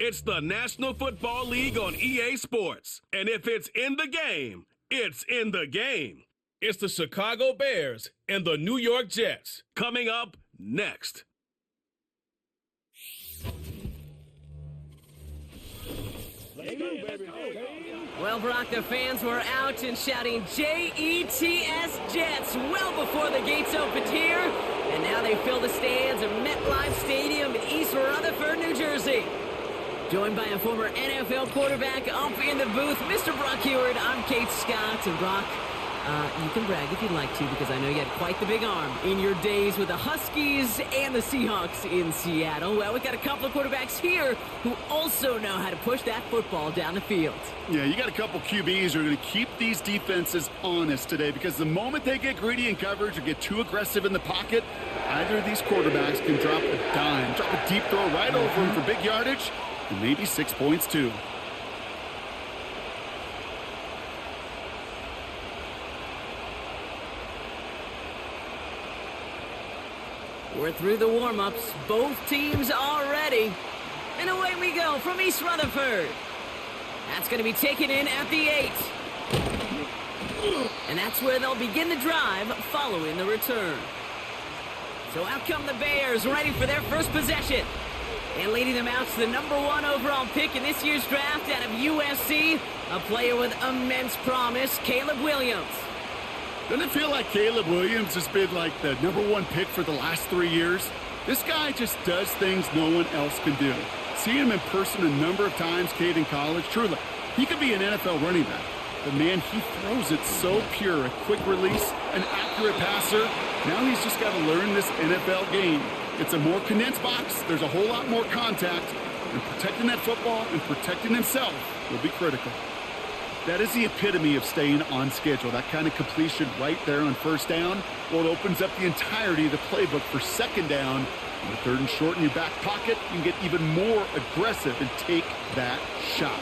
It's the National Football League on EA Sports. And if it's in the game, it's in the game. It's the Chicago Bears and the New York Jets. Coming up next. Well, Brock, the fans were out and shouting J-E-T-S Jets well before the gates opened here. And now they fill the stands of MetLife Stadium in East Rutherford, New Jersey. Joined by a former NFL quarterback up in the booth, Mr. Brock Heward. I'm Kate Scott. And Brock, you can brag if you'd like to, because I know you had quite the big arm in your days with the Huskies and the Seahawks in Seattle. Well, we've got a couple of quarterbacks here who also know how to push that football down the field. Yeah, you got a couple QBs who are going to keep these defenses honest today, because the moment they get greedy in coverage or get too aggressive in the pocket, either of these quarterbacks can drop a dime, drop a deep throw right over them for big yardage, and maybe 6 points too. We're through the warm-ups. Both teams are ready. And away we go from East Rutherford. That's going to be taken in at the 8. And that's where they'll begin the drive following the return. So out come the Bears, ready for their first possession. And leading them out to the #1 overall pick in this year's draft out of USC, a player with immense promise, Caleb Williams. Doesn't it feel like Caleb Williams has been like the #1 pick for the last 3 years? This guy just does things no one else can do. Seeing him in person a number of times, Cade, in college, truly, he could be an NFL running back. But man, he throws it so pure, a quick release, an accurate passer. Now he's just got to learn this NFL game. It's a more condensed box. There's a whole lot more contact. And protecting that football and protecting himself will be critical. That is the epitome of staying on schedule. That kind of completion right there on first down. Well, it opens up the entirety of the playbook for second down. On the 3rd and short in your back pocket, you can get even more aggressive and take that shot.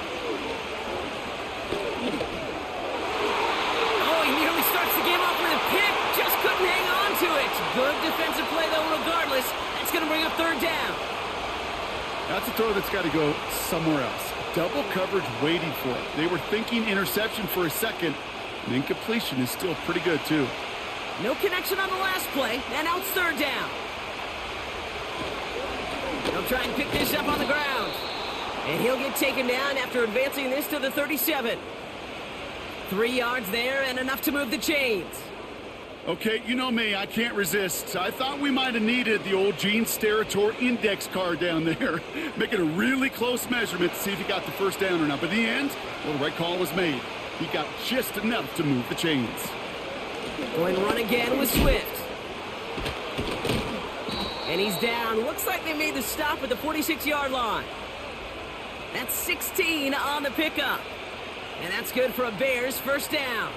Oh, he nearly starts the game off with a pick. Just couldn't hang on to it. Good defensive play, though, regardless. That's going to bring up 3rd down. That's a throw that's got to go somewhere else. Double coverage waiting for it. They were thinking interception for a second, and incompletion is still pretty good, too. No connection on the last play, and now it's 3rd down. They'll try and pick this up on the ground. And he'll get taken down after advancing this to the 37. 3 yards there and enough to move the chains. Okay, you know me, I can't resist. I thought we might have needed the old Gene Steratore index card down there, making a really close measurement to see if he got the first down or not. But in the end, well, the right call was made. He got just enough to move the chains. Going to run again with Swift. And he's down. Looks like they made the stop at the 46-yard line. That's 16 on the pickup. And that's good for a Bears first down.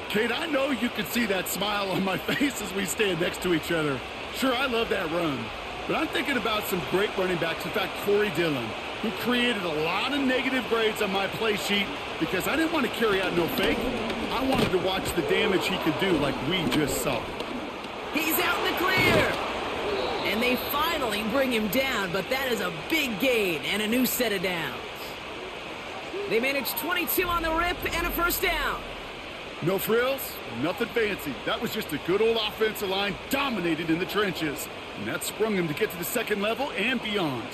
Kate, I know you can see that smile on my face as we stand next to each other. Sure, I love that run. But I'm thinking about some great running backs. In fact, Corey Dillon, who created a lot of negative grades on my play sheet because I didn't want to carry out no fake. I wanted to watch the damage he could do like we just saw. He's out in the clear. And they finally bring him down, but that is a big gain and a new set of downs. They managed 22 on the rip and a first down. No frills, nothing fancy. That was just a good old offensive line dominated in the trenches. And that sprung him to get to the second level and beyond.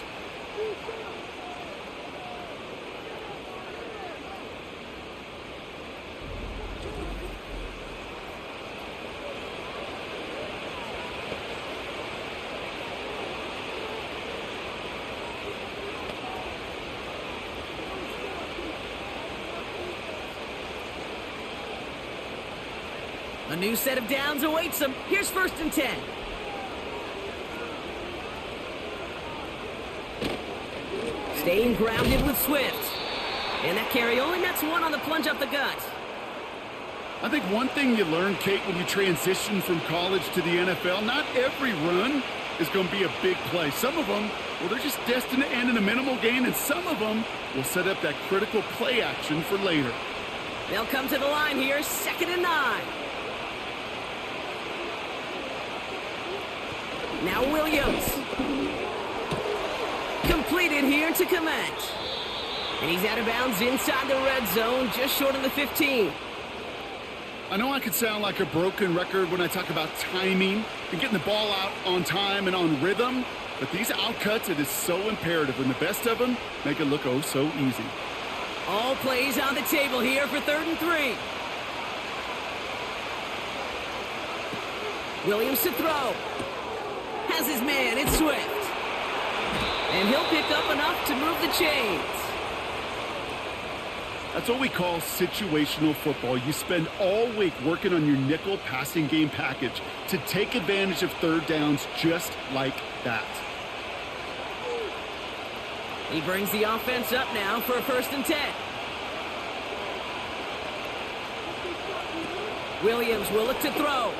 A new set of downs awaits them. Here's 1st and 10. Staying grounded with Swift. And that carry only nets 1 on the plunge up the gut. I think one thing you learn, Kate, when you transition from college to the NFL, not every run is going to be a big play. Some of them, well, they're just destined to end in a minimal gain, and some of them will set up that critical play action for later. They'll come to the line here, 2nd and 9. Now Williams. completed here to Komet. And he's out of bounds inside the red zone, just short of the 15. I know I could sound like a broken record when I talk about timing and getting the ball out on time and on rhythm, but these outcuts, it is so imperative, and the best of them make it look oh so easy. All plays on the table here for 3rd and 3. Williams to throw. Has his man, it's Swift. And he'll pick up enough to move the chains. That's what we call situational football. You spend all week working on your nickel passing game package to take advantage of 3rd downs just like that. He brings the offense up now for a 1st and 10. Williams will look to throw.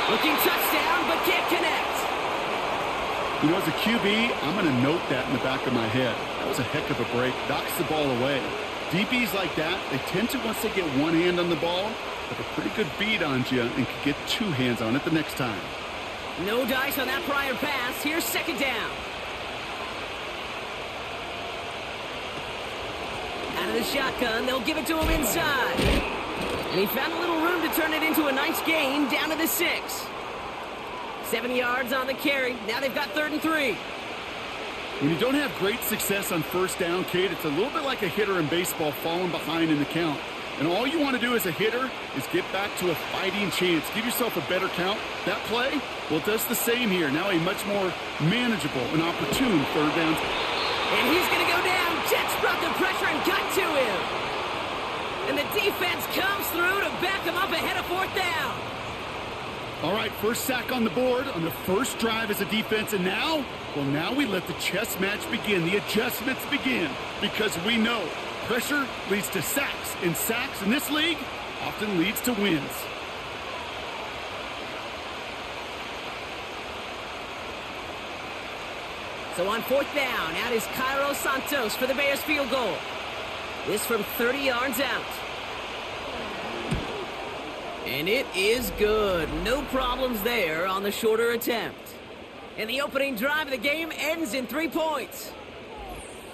Looking touchdown, but can't connect. You know, as a QB, I'm going to note that in the back of my head. That was a heck of a break. Knocks the ball away. DBs like that, they tend to, once they get one hand on the ball, have a pretty good beat on you and can get 2 hands on it the next time. No dice on that prior pass. Here's 2nd down. Out of the shotgun, they'll give it to him inside. And he found a little room to turn it into a nice gain, down to the 6. 7 yards on the carry. Now they've got 3rd and 3. When you don't have great success on 1st down, Kate, it's a little bit like a hitter in baseball falling behind in the count. And all you want to do as a hitter is get back to a fighting chance. Give yourself a better count. That play, well, it does the same here. Now a much more manageable and opportune 3rd down. And he's going to go down. Jets brought the pressure and got to him. And the defense comes through to back him up ahead of 4th down. All right, first sack on the board on the first drive as a defense, and now, well, now we let the chess match begin. The adjustments begin, because we know pressure leads to sacks, and sacks in this league often leads to wins. So on 4th down, out is Cairo Santos for the Bears field goal. This from 30 yards out. And it is good. No problems there on the shorter attempt. And the opening drive of the game ends in 3 points.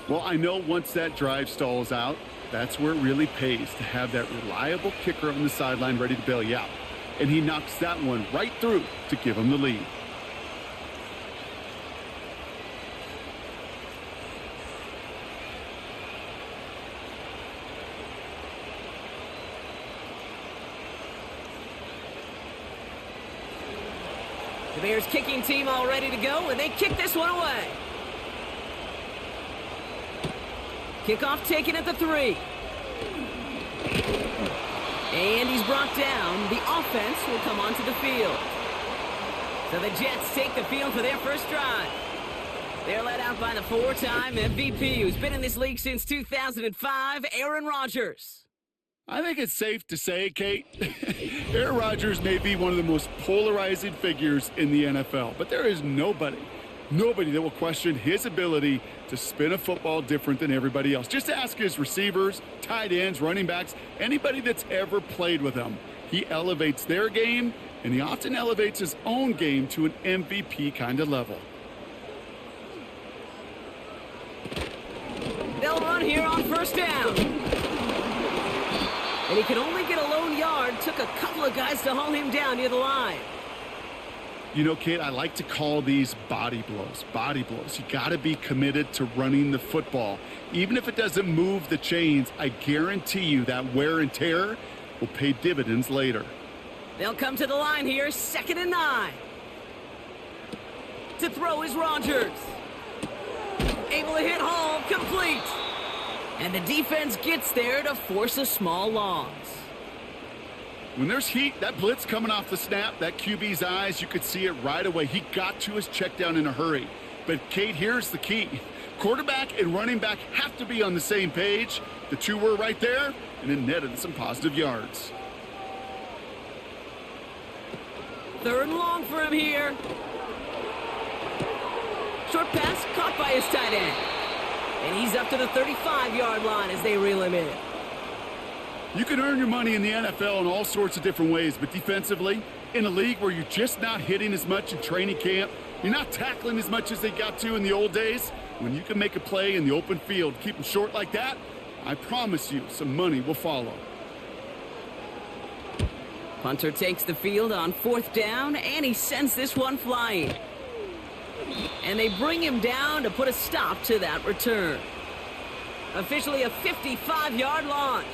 Well, I know once that drive stalls out, that's where it really pays to have that reliable kicker on the sideline ready to bail you out. And he knocks that one right through to give him the lead. The Bears kicking team all ready to go, and they kick this one away. Kickoff taken at the 3. And he's brought down. The offense will come onto the field. So the Jets take the field for their first drive. They're led out by the 4-time MVP who's been in this league since 2005, Aaron Rodgers. I think it's safe to say, Kate, Aaron Rodgers may be one of the most polarizing figures in the NFL, but there is nobody that will question his ability to spin a football different than everybody else. Just ask his receivers, tight ends, running backs, anybody that's ever played with him. He elevates their game, and he often elevates his own game to an MVP kind of level. They'll run here on 1st down. And he could only get a lone yard. Took a couple of guys to haul him down near the line. You know, Kate, I like to call these body blows. Body blows. You got to be committed to running the football. Even if it doesn't move the chains, I guarantee you that wear and tear will pay dividends later. They'll come to the line here, 2nd and 9. To throw is Rodgers. Able to hit Hall, complete. And the defense gets there to force a small loss. When there's heat, that blitz coming off the snap, that QB's eyes, you could see it right away. He got to his check down in a hurry. But, Kate, here's the key. Quarterback and running back have to be on the same page. The two were right there, and it netted some positive yards. 3rd and long for him here. Short pass caught by his tight end. And he's up to the 35-yard line as they reel him in. You can earn your money in the NFL in all sorts of different ways, but defensively, in a league where you're just not hitting as much in training camp, you're not tackling as much as they got to in the old days, When you can make a play in the open field, keep them short like that, I promise you some money will follow. Punter takes the field on 4th down, and he sends this one flying. And they bring him down to put a stop to that return. Officially a 55-yard launch.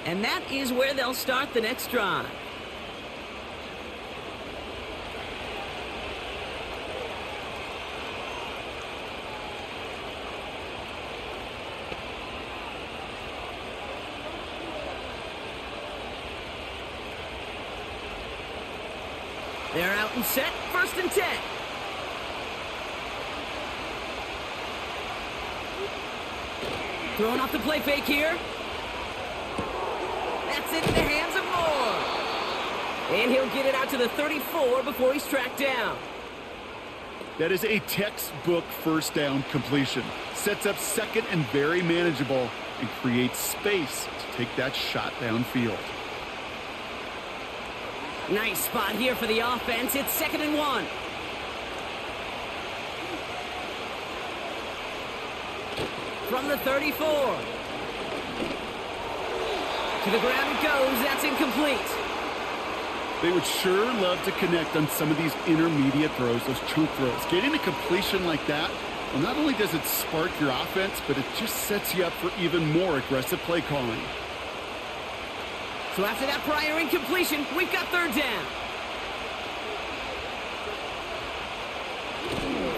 And that is where they'll start the next drive. They're out and set, 1st and 10. Throwing off the play fake here. That's it in the hands of Moore. And he'll get it out to the 34 before he's tracked down. That is a textbook 1st down completion. Sets up 2nd and very manageable and creates space to take that shot downfield. Nice spot here for the offense. It's 2nd and 1. From the 34. To the ground it goes. That's incomplete. They would sure love to connect on some of these intermediate throws, those chunk throws. Getting a completion like that, well, not only does it spark your offense, but it just sets you up for even more aggressive play calling. So after that prior incompletion, we've got 3rd down.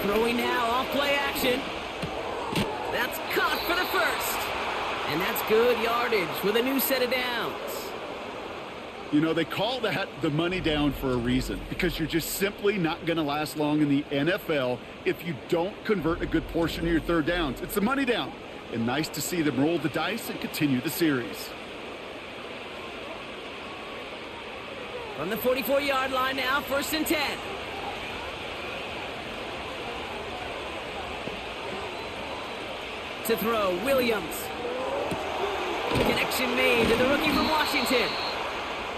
Throwing now off play action. That's caught for the 1st. And that's good yardage with a new set of downs. You know, they call that the money down for a reason, because you're just simply not going to last long in the NFL if you don't convert a good portion of your 3rd downs. It's the money down. And nice to see them roll the dice and continue the series. From the 44-yard line now, 1st and 10. To throw, Williams. Connection made to the rookie from Washington.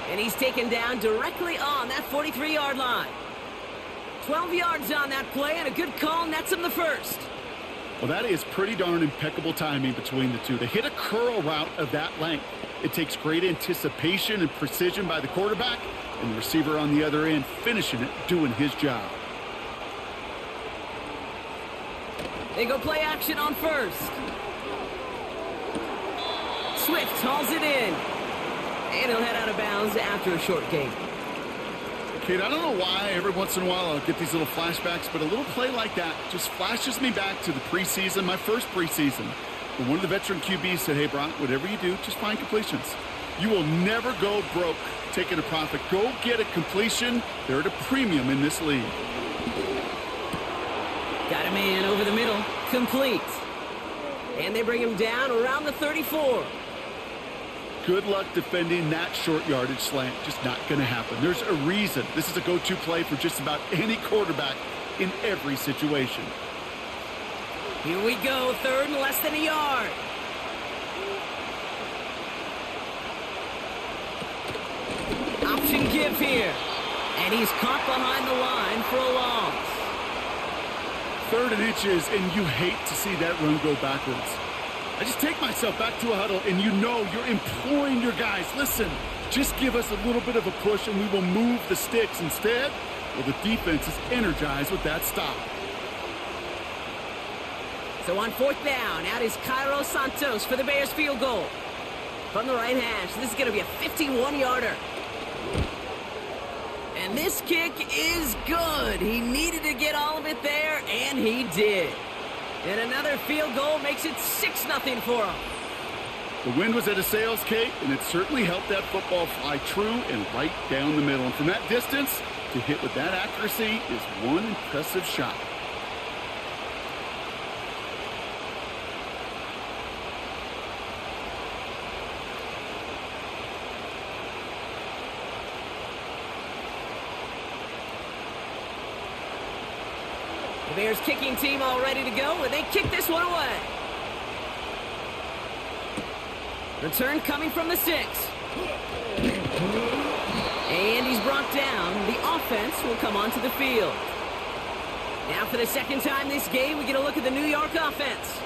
And he's taken down directly on that 43-yard line. 12 yards on that play, and a good call nets him the 1st. Well, that is pretty darn impeccable timing between the two. They hit a curl route of that length. It takes great anticipation and precision by the quarterback, and the receiver on the other end finishing it, doing his job. They go play action on 1st. Swift hauls it in. And he'll head out of bounds after a short gain. Kate, I don't know why every once in a while I'll get these little flashbacks, but a little play like that just flashes me back to the preseason, my first preseason. When one of the veteran QBs said, hey, Brock, whatever you do, just find completions. You will never go broke taking a profit. Go get a completion. They're at a premium in this league. Got a man over the middle. Complete. And they bring him down around the 34. Good luck defending that short yardage slant. Just not going to happen. There's a reason. This is a go-to play for just about any quarterback in every situation. Here we go. 3rd and less than a yard. Option give here. And he's caught behind the line for a loss. 3rd and inches, and you hate to see that run go backwards. I just take myself back to a huddle, and you know you're imploring your guys, listen, just give us a little bit of a push, and we will move the sticks. Instead, well, the defense is energized with that stop. So on 4th down, out is Cairo Santos for the Bears field goal. From the right hash, this is going to be a 51-yarder. And this kick is good. He needed to get all of it there, and he did. And another field goal makes it 6-0 for him. The wind was at a sails, Kate, and it certainly helped that football fly true and right down the middle. And from that distance, to hit with that accuracy is one impressive shot. The Bears kicking team all ready to go, and they kick this one away. Return coming from the 6. And he's brought down. The offense will come onto the field. Now for the second time this game, we get a look at the New York offense.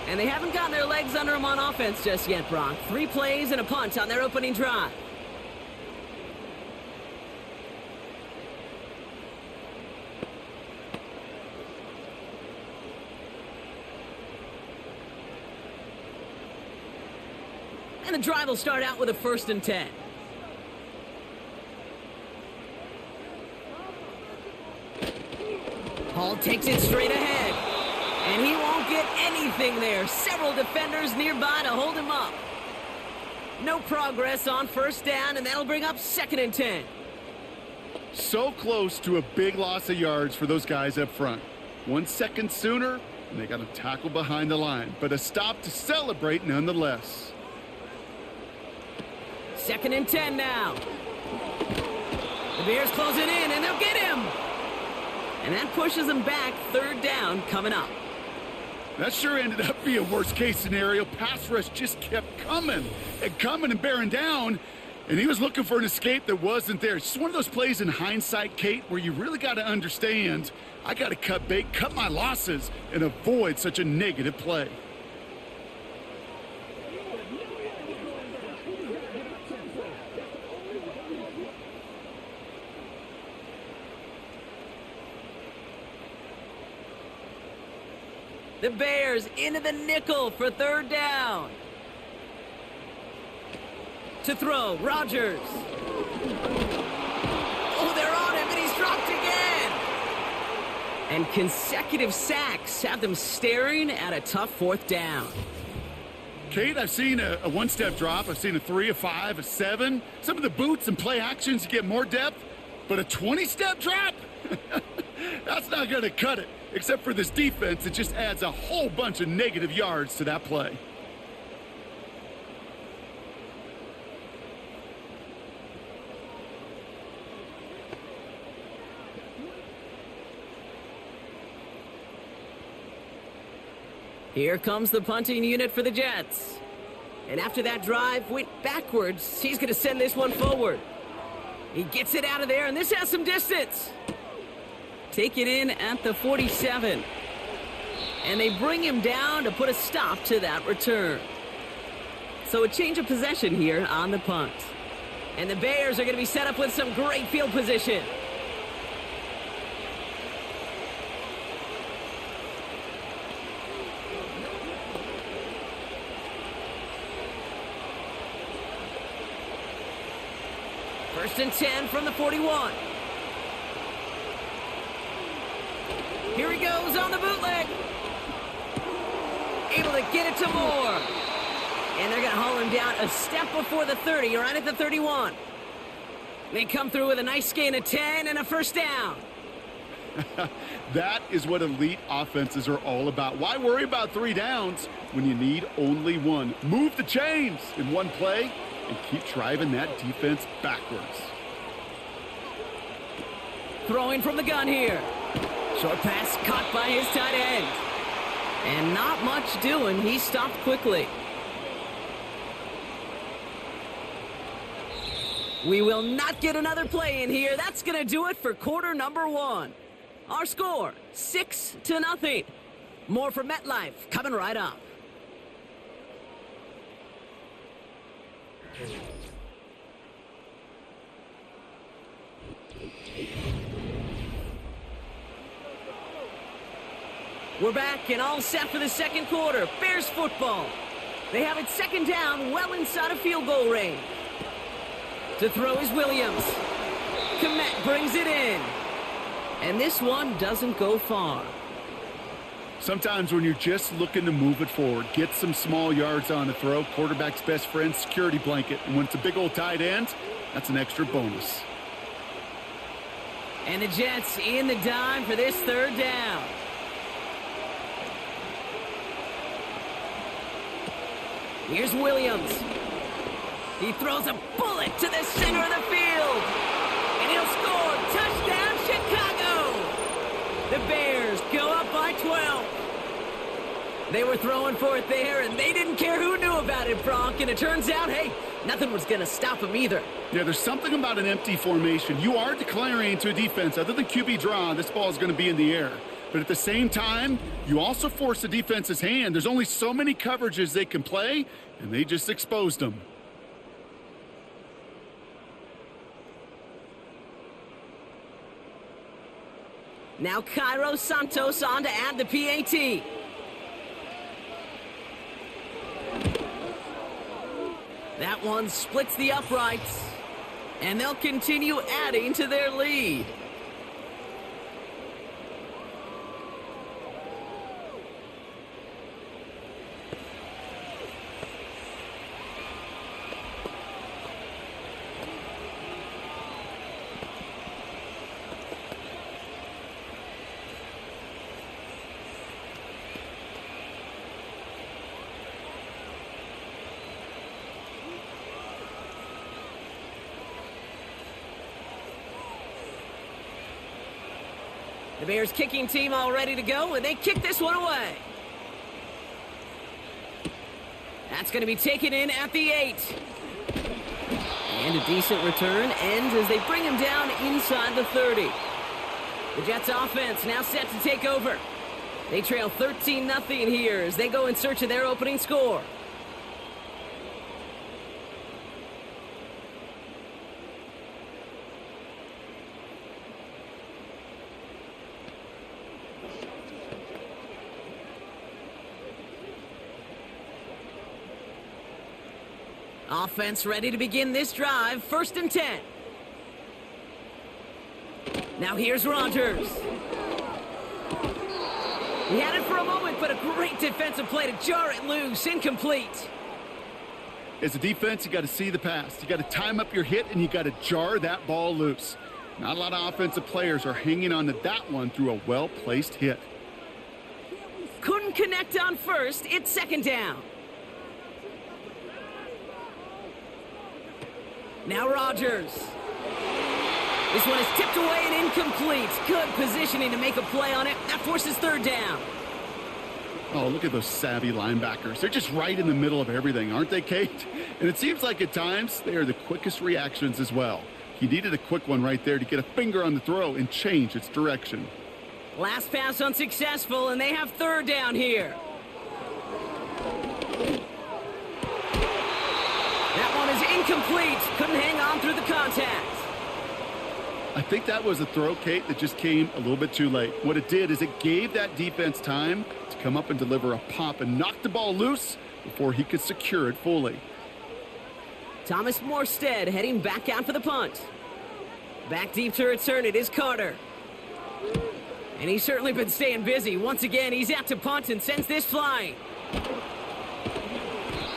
And they haven't gotten their legs under them on offense just yet, Brock. 3 plays and a punt on their opening drive. And the drive will start out with a 1st and 10. Hall takes it straight ahead. And he won't get anything there. Several defenders nearby to hold him up. No progress on 1st down, and that'll bring up 2nd and 10. So close to a big loss of yards for those guys up front. 1 second sooner, and they got to tackle behind the line. But a stop to celebrate nonetheless. 2nd and 10 now. The Bears close it in, and they'll get him. And that pushes them back. 3rd down coming up. That sure ended up being a worst-case scenario. Pass rush just kept coming and bearing down. And he was looking for an escape that wasn't there. It's just one of those plays in hindsight, Kate, where you really got to understand, I got to cut bait, cut my losses, and avoid such a negative play. The Bears into the nickel for 3rd down. To throw, Rodgers. Oh, they're on him, and he's dropped again. And consecutive sacks have them staring at a tough 4th down. Kate, I've seen a 1-step drop. I've seen a 3, a 5, a 7. Some of the boots and play actions, you get more depth. But a 20-step drop? That's not going to cut it. Except for this defense, it just adds a whole bunch of negative yards to that play. Here comes the punting unit for the Jets. And after that drive went backwards, he's going to send this one forward. He gets it out of there, and this has some distance. Take it in at the 47. And they bring him down to put a stop to that return. So a change of possession here on the punt. And the Bears are going to be set up with some great field position. First and 10 from the 41. Here he goes on the bootleg. Able to get it to Moore. And they're going to haul him down a step before the 30, right at the 31. They come through with a nice gain of 10 and a 1st down. That is what elite offenses are all about. Why worry about 3 downs when you need only 1? Move the chains in one play and keep driving that defense backwards. Throwing from the gun here. Short pass caught by his tight end. And not much doing. He stopped quickly. We will not get another play in here. That's going to do it for quarter number 1. Our score, 6-0. More from MetLife coming right up. We're back and all set for the second quarter. Bears football. They have it 2nd down, well inside of field goal range. To throw is Williams. Komet brings it in. And this one doesn't go far. Sometimes when you're just looking to move it forward, get some small yards on the throw, quarterback's best friend, security blanket. And when it's a big old tight end, that's an extra bonus. And the Jets in the dime for this 3rd down. Here's Williams. He throws a bullet to the center of the field. And he'll score. Touchdown, Chicago. The Bears go up by 12. They were throwing for it there, and they didn't care who knew about it, Bronk. And it turns out, hey, nothing was going to stop them either. Yeah, there's something about an empty formation. You are declaring to a defense, other than QB draw, this ball is going to be in the air. But at the same time, you also force the defense's hand. There's only so many coverages they can play, and they just exposed them. Now Cairo Santos on to add the PAT. That one splits the uprights, and they'll continue adding to their lead. The Bears kicking team all ready to go, and they kick this one away. That's going to be taken in at the 8. And a decent return ends as they bring him down inside the 30. The Jets offense now set to take over. They trail 13-0 here as they go in search of their opening score. Offense ready to begin this drive. 1st and 10. Now here's Rodgers. He had it for a moment, but a great defensive play to jar it loose. Incomplete. As a defense, you got to see the pass. You got to time up your hit, and you got to jar that ball loose. Not a lot of offensive players are hanging on to that one through a well-placed hit. Couldn't connect on 1st. It's 2nd down. Now Rodgers. This one is tipped away and incomplete. Good positioning to make a play on it. That forces 3rd down. Oh, look at those savvy linebackers. They're just right in the middle of everything, aren't they, Kate? And it seems like at times they are the quickest reactions as well. He needed a quick one right there to get a finger on the throw and change its direction. Last pass unsuccessful, and they have 3rd down here. That one is incomplete. Couldn't hang on through the contact. I think that was a throw, Kate, that just came a little bit too late. What it did is it gave that defense time to come up and deliver a pop and knock the ball loose before he could secure it fully. Thomas Morstead heading back out for the punt. Back deep to return it is Carter. And he's certainly been staying busy. Once again, he's out to punt and sends this flying.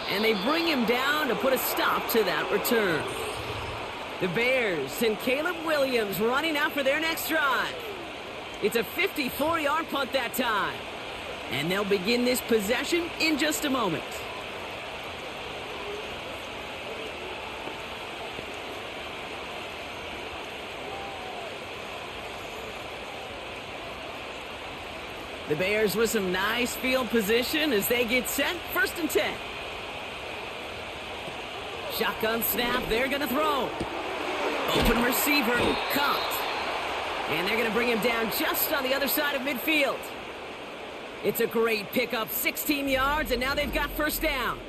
And they bring him down to put a stop to that return. The Bears and Caleb Williams running out for their next drive. It's a 54-yard punt that time. And they'll begin this possession in just a moment. The Bears with some nice field position as they get set. 1st and 10. Shotgun snap. They're going to throw. Open receiver. Caught. And they're going to bring him down just on the other side of midfield. It's a great pickup. 16 yards, and now they've got 1st down.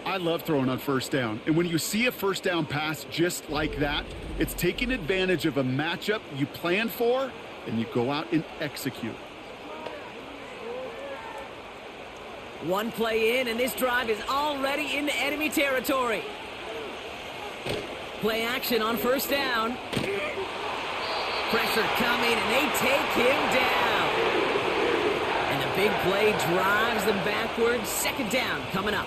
I love throwing on 1st down. And when you see a 1st down pass just like that, it's taking advantage of a matchup you plan for, and you go out and execute. One play in, and this drive is already into enemy territory. Play action on 1st down. Pressure coming, and they take him down. And the big play drives them backwards. 2nd down coming up.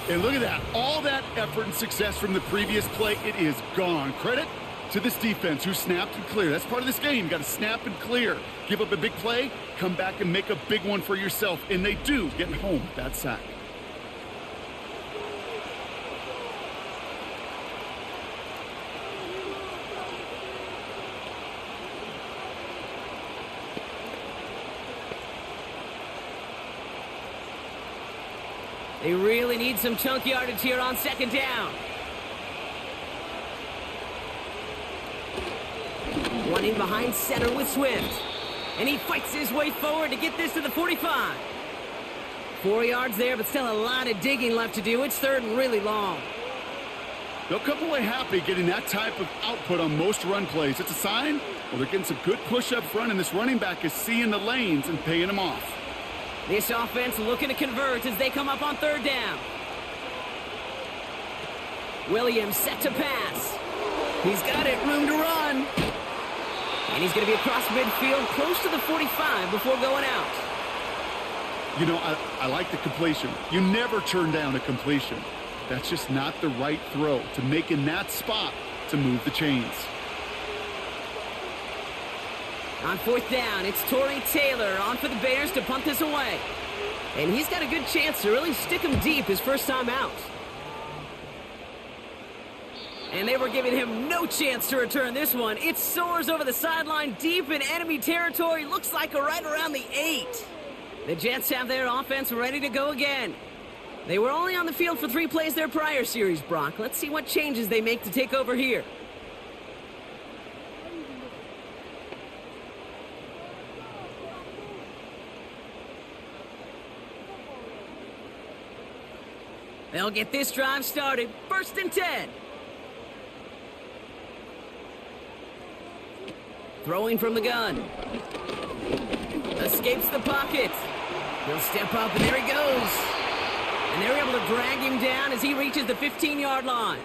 And look at that. All that effort and success from the previous play, it is gone. Credit to this defense who snapped and cleared. That's part of this game. You got to snap and clear. Give up a big play, come back and make a big one for yourself. And they do, getting home with that sack. They really need some chunk yardage here on second down. One in behind center with Swift. And he fights his way forward to get this to the 45. 4 yards there, but still a lot of digging left to do. It's third and really long. They'll come away happy getting that type of output on most run plays. It's a sign, well, they're getting some good push up front, and this running back is seeing the lanes and paying them off. This offense looking to convert as they come up on third down. Williams set to pass. He's got it, room to run. And he's going to be across midfield, close to the 45 before going out. You know, I like the completion. You never turn down a completion. That's just not the right throw to make in that spot to move the chains. On fourth down, it's Torrey Taylor on for the Bears to punt this away. And he's got a good chance to really stick him deep his first time out. And they were giving him no chance to return this one. It soars over the sideline deep in enemy territory. Looks like right around the 8. The Jets have their offense ready to go again. They were only on the field for 3 plays their prior series, Brock. Let's see what changes they make to take over here. They'll get this drive started. First and 10. Throwing from the gun. Escapes the pocket. He'll step up, and there he goes. And they're able to drag him down as he reaches the 15-yard line.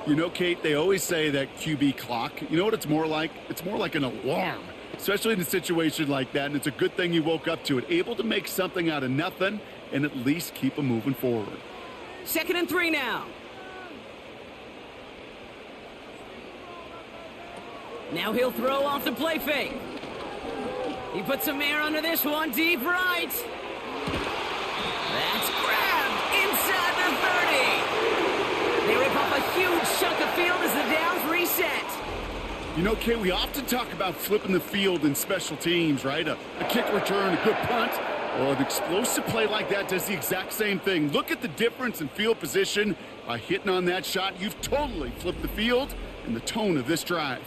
You know, Kate, they always say that QB clock. You know what it's more like? It's more like an alarm, especially in a situation like that, and it's a good thing you woke up to it. Able to make something out of nothing and at least keep them moving forward. 2nd and 3 now. Now he'll throw off the play fake. He puts some air under this one, deep right. That's grabbed inside the 30. They rip off a huge chunk of field as the downs reset. You know, Kate, we often talk about flipping the field in special teams, right? A kick return, a good punt. Well, an explosive play like that does the exact same thing. Look at the difference in field position. By hitting on that shot, you've totally flipped the field and the tone of this drive.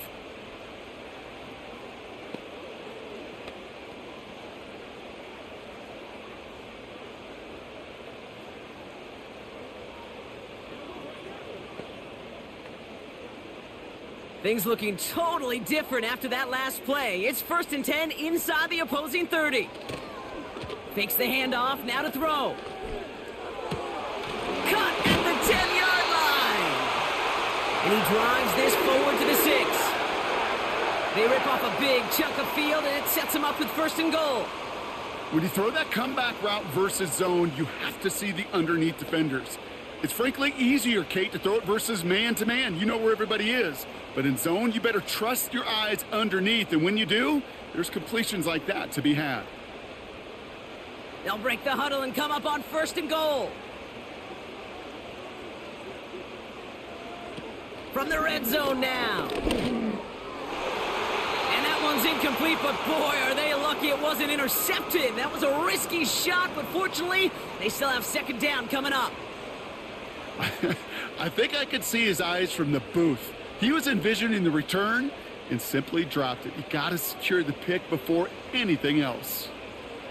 Things looking totally different after that last play. It's 1st and 10 inside the opposing 30. Fakes the handoff, now to throw. Cut at the 10-yard line. And he drives this forward to the 6. They rip off a big chunk of field, and it sets him up with 1st and goal. When you throw that comeback route versus zone, you have to see the underneath defenders. It's frankly easier, Kate, to throw it versus man-to-man. You know where everybody is. But in zone, you better trust your eyes underneath. And when you do, there's completions like that to be had. They'll break the huddle and come up on 1st and goal. From the red zone now. And that one's incomplete, but boy, are they lucky it wasn't intercepted. That was a risky shot, but fortunately, they still have 2nd down coming up. I think I could see his eyes from the booth. He was envisioning the return and simply dropped it. You got to secure the pick before anything else.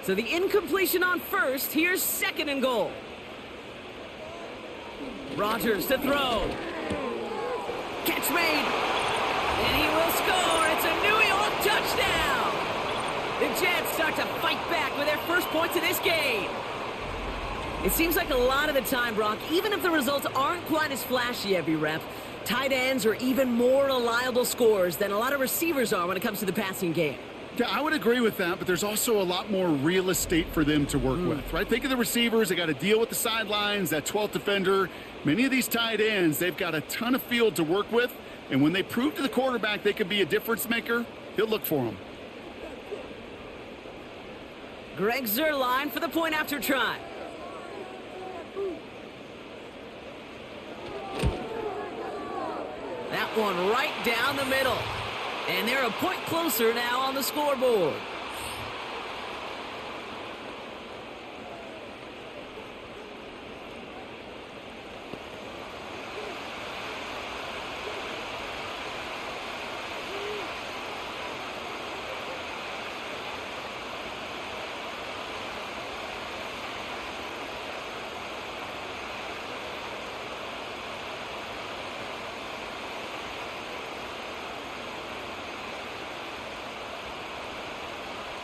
So the incompletion on 1st. Here's 2nd and goal. Rodgers to throw. Catch made. And he will score. It's a New York touchdown. The Jets start to fight back with their first points of this game. It seems like a lot of the time, Brock, even if the results aren't quite as flashy every rep, tight ends are even more reliable scorers than a lot of receivers are when it comes to the passing game. Yeah, I would agree with that, but there's also a lot more real estate for them to work with, right? Think of the receivers. They got to deal with the sidelines, that 12th defender. Many of these tight ends, they've got a ton of field to work with, and when they prove to the quarterback they can be a difference maker, he'll look for them. Greg Zuerlein for the point after try. That one right down the middle. And they're a point closer now on the scoreboard.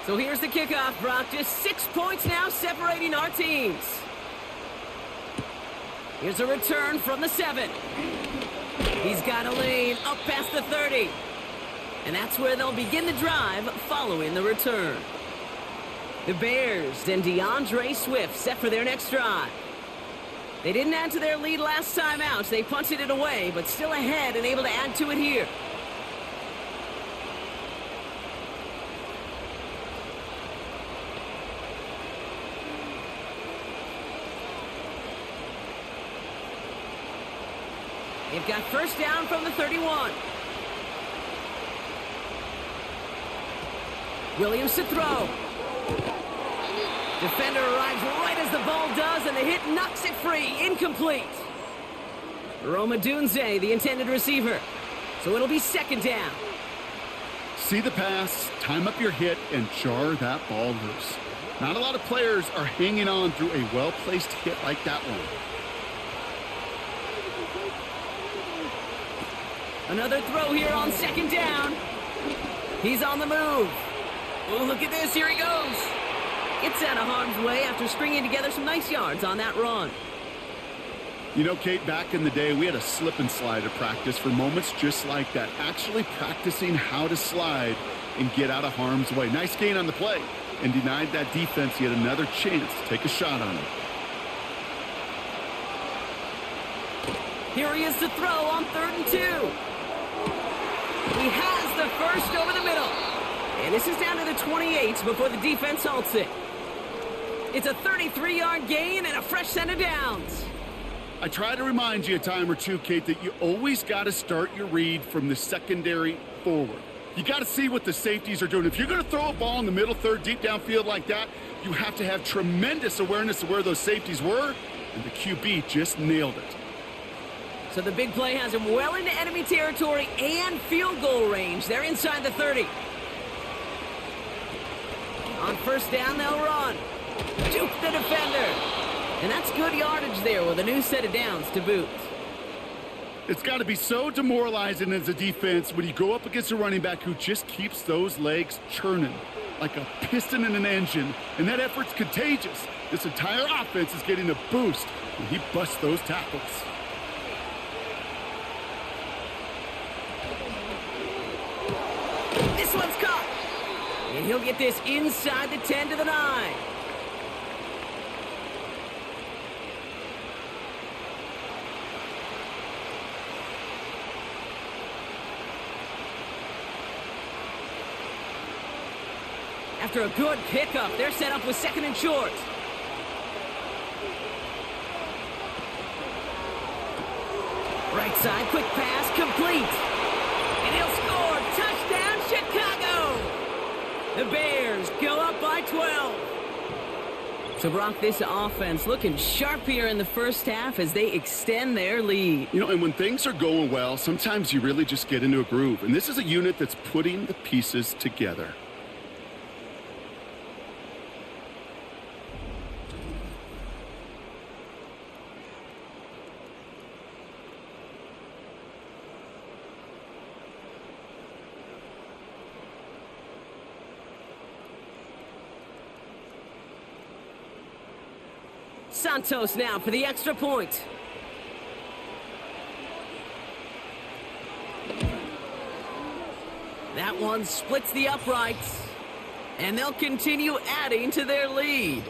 So here's the kickoff, Brock. Just 6 points now separating our teams. Here's a return from the 7. He's got a lane up past the 30. And that's where they'll begin the drive following the return. The Bears and DeAndre Swift set for their next drive. They didn't add to their lead last time out. They punted it away, but still ahead and able to add to it here. They've got first down from the 31. Williams to throw. Defender arrives right as the ball does, and the hit knocks it free. Incomplete. Roma Dunze, the intended receiver. So it'll be second down. See the pass, time up your hit, and jar that ball loose. Not a lot of players are hanging on through a well-placed hit like that one. Another throw here on second down. He's on the move. Oh, look at this. Here he goes. Gets out of harm's way after stringing together some nice yards on that run. You know, Kate, back in the day, we had a slip and slide at practice for moments just like that. Actually practicing how to slide and get out of harm's way. Nice gain on the play, and denied that defense yet another chance to take a shot on him. Here he is to throw on 3rd and 2. He has the first over the middle. And this is down to the 28 before the defense halts it. It's a 33-yard gain and a fresh set of downs. I try to remind you a time or two, Kate, that you always got to start your read from the secondary forward. You got to see what the safeties are doing. If you're going to throw a ball in the middle third, deep downfield like that, you have to have tremendous awareness of where those safeties were, and the QB just nailed it. So the big play has him well into enemy territory and field goal range. They're inside the 30. On first down, they'll run. Juke the defender. And that's good yardage there with a new set of downs to boot. It's got to be so demoralizing as a defense when you go up against a running back who just keeps those legs churning like a piston in an engine, and that effort's contagious. This entire offense is getting a boost when he busts those tackles. This one's caught. And he'll get this inside the 10 to the 9. After a good pickup, they're set up with 2nd and short. Right side, quick pass, complete. And he'll score. Touchdown, Chicago! The Bears go up by 12. So, Brock, this offense looking sharp here in the first half as they extend their lead. You know, and when things are going well, sometimes you really just get into a groove. And this is a unit that's putting the pieces together. Santos now for the extra point. That one splits the uprights, and they'll continue adding to their lead.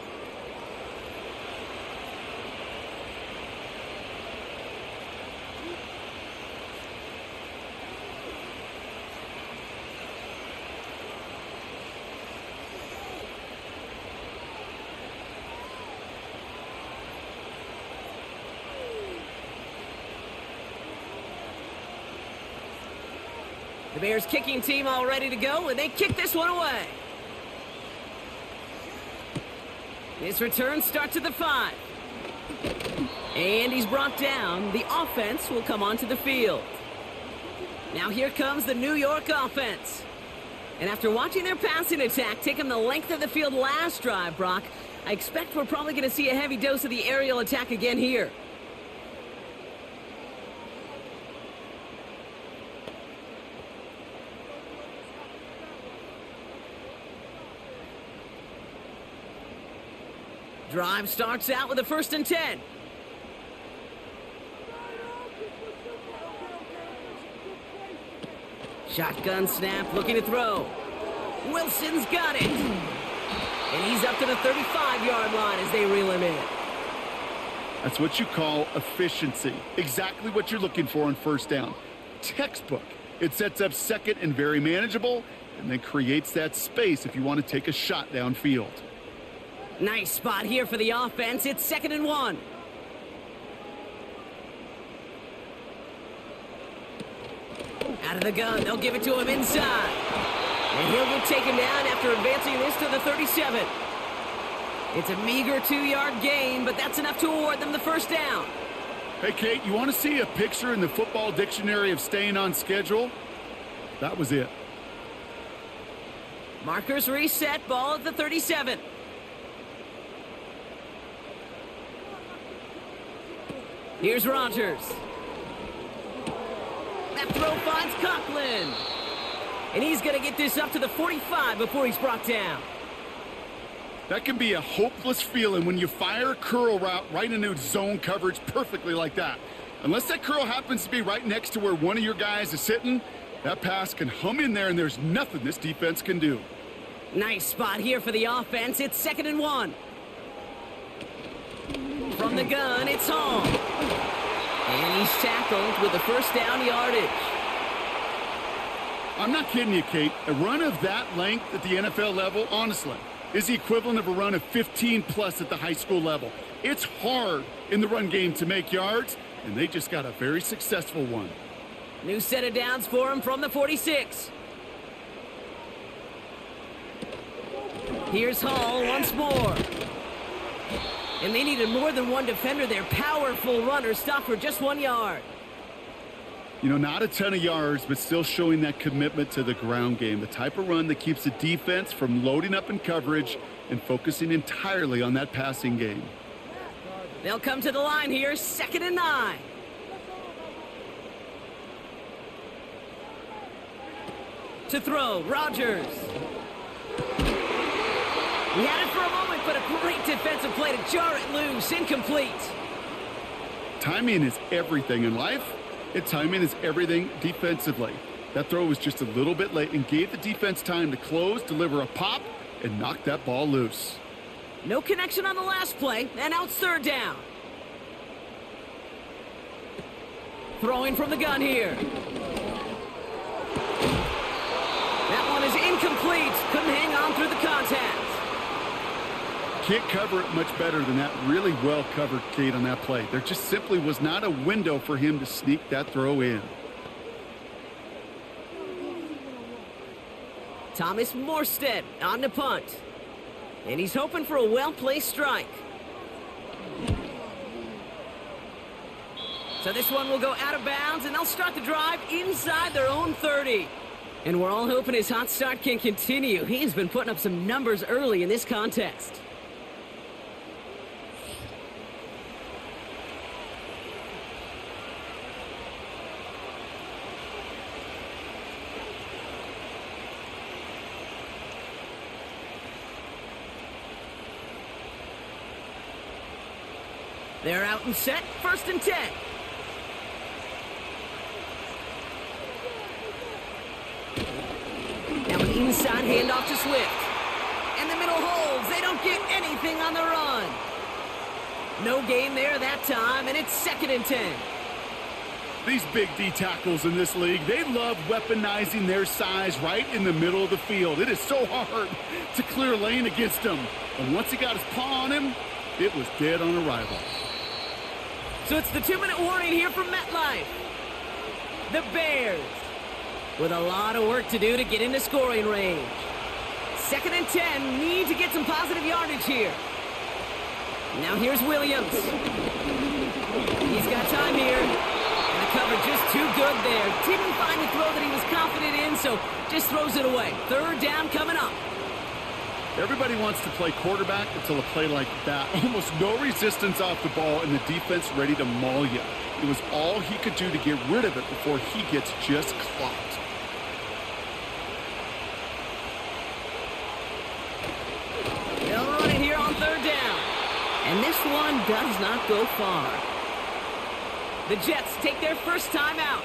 The Bears kicking team all ready to go, and they kick this one away. This return starts at the 5. And he's brought down. The offense will come onto the field. Now here comes the New York offense. And after watching their passing attack take them the length of the field last drive, Brock, I expect we're probably going to see a heavy dose of the aerial attack again here. Drive starts out with a 1st and 10. Shotgun snap, looking to throw. Wilson's got it. And he's up to the 35-yard line as they reel him in. That's what you call efficiency. Exactly what you're looking for on 1st down. Textbook. It sets up 2nd and very manageable, and then creates that space if you want to take a shot downfield. Nice spot here for the offense. It's 2nd and 1. Out of the gun, they'll give it to him inside. And he'll get taken down after advancing this to the 37. It's a meager 2-yard gain, but that's enough to award them the 1st down. Hey, Kate, you want to see a picture in the football dictionary of staying on schedule? That was it. Markers reset, ball at the 37. Here's Rodgers. That throw finds Conklin. And he's going to get this up to the 45 before he's brought down. That can be a hopeless feeling when you fire a curl route right into zone coverage perfectly like that. Unless that curl happens to be right next to where one of your guys is sitting, that pass can hum in there and there's nothing this defense can do. Nice spot here for the offense. It's 2nd and 1. From the gun, it's Hall. And he's tackled with the 1st down yardage. I'm not kidding you, Kate. A run of that length at the NFL level, honestly, is the equivalent of a run of 15-plus at the high school level. It's hard in the run game to make yards, and they just got a very successful one. New set of downs for him from the 46. Here's Hall once more. And they needed more than one defender. Their powerful runner stopped for just 1 yard. You know, not a ton of yards, but still showing that commitment to the ground game. The type of run that keeps the defense from loading up in coverage and focusing entirely on that passing game. They'll come to the line here, 2nd and 9. To throw, Rodgers. He had it for a moment, but a great defensive play to jar it loose. Incomplete. Timing is everything in life, and timing is everything defensively. That throw was just a little bit late and gave the defense time to close, deliver a pop, and knock that ball loose. No connection on the last play, and now it's 3rd down. Throwing from the gun here. That one is incomplete. Couldn't hang on through the contact. Can't cover it much better than that. Really well covered, Kate, on that play. There just simply was not a window for him to sneak that throw in. Thomas Morstead on the punt. And he's hoping for a well-placed strike. So this one will go out of bounds, and they'll start the drive inside their own 30. And we're all hoping his hot start can continue. He's been putting up some numbers early in this contest. They're out and set, 1st and 10. Now an inside handoff to Swift. And the middle holds. They don't get anything on the run. No gain there that time, and it's 2nd and 10. These big D tackles in this league, they love weaponizing their size right in the middle of the field. It is so hard to clear lane against them. And once he got his paw on him, it was dead on arrival. So it's the 2-minute warning here from MetLife. The Bears with a lot of work to do to get into scoring range. 2nd and 10, need to get some positive yardage here. Now here's Williams. He's got time here. And the cover just too good there. Didn't find the throw that he was confident in, so just throws it away. 3rd down coming up. Everybody wants to play quarterback until a play like that. Almost no resistance off the ball and the defense ready to maul you. It was all he could do to get rid of it before he gets just clocked. They'll run it here on 3rd down. And this one does not go far. The Jets take their first time out.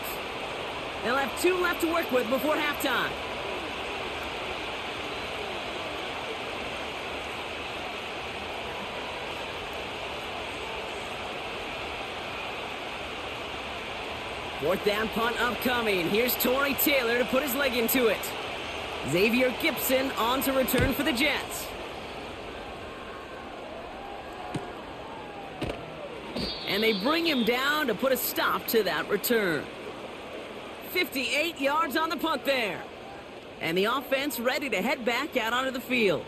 They'll have 2 left to work with before halftime. Fourth down punt upcoming. Here's Torrey Taylor to put his leg into it. Xavier Gipson on to return for the Jets. And they bring him down to put a stop to that return. 58 yards on the punt there. And the offense ready to head back out onto the field.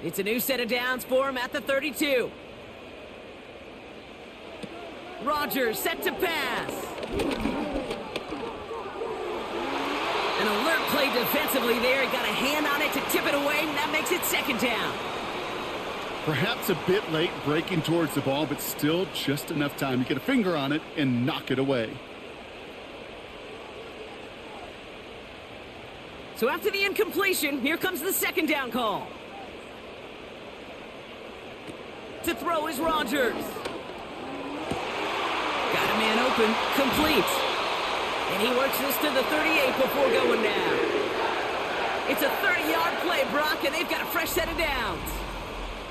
It's a new set of downs for him at the 32. Rodgers set to pass. An alert play defensively there. He got a hand on it to tip it away, and that makes it second down. Perhaps a bit late breaking towards the ball, but still just enough time to get a finger on it and knock it away. So after the incompletion, here comes the second down call. To throw is Rodgers. Got a man open, complete. And he works this to the 38 before going down. It's a 30-yard play, Brock, and they've got a fresh set of downs.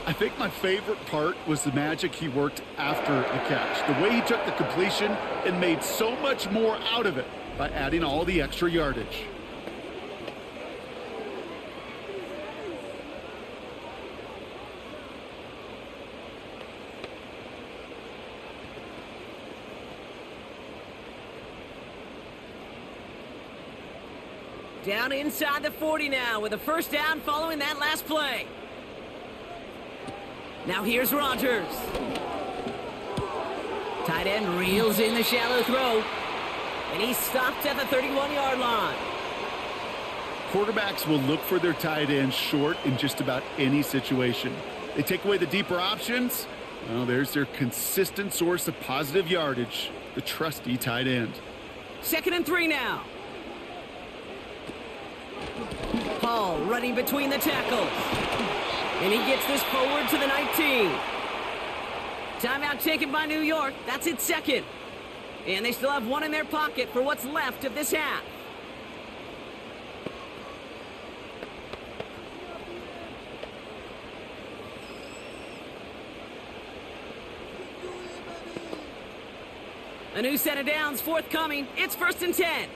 I think my favorite part was the magic he worked after the catch. The way he took the completion and made so much more out of it by adding all the extra yardage. Down inside the 40 now with a first down following that last play. Now here's Rodgers. Tight end reels in the shallow throw. And he's stopped at the 31-yard line. Quarterbacks will look for their tight end short in just about any situation. They take away the deeper options. Well, there's their consistent source of positive yardage, the trusty tight end. 2nd and 3 now. Paul running between the tackles. And he gets this forward to the 19. Timeout taken by New York. That's its second. And they still have one in their pocket for what's left of this half. A new set of downs forthcoming. It's 1st and 10.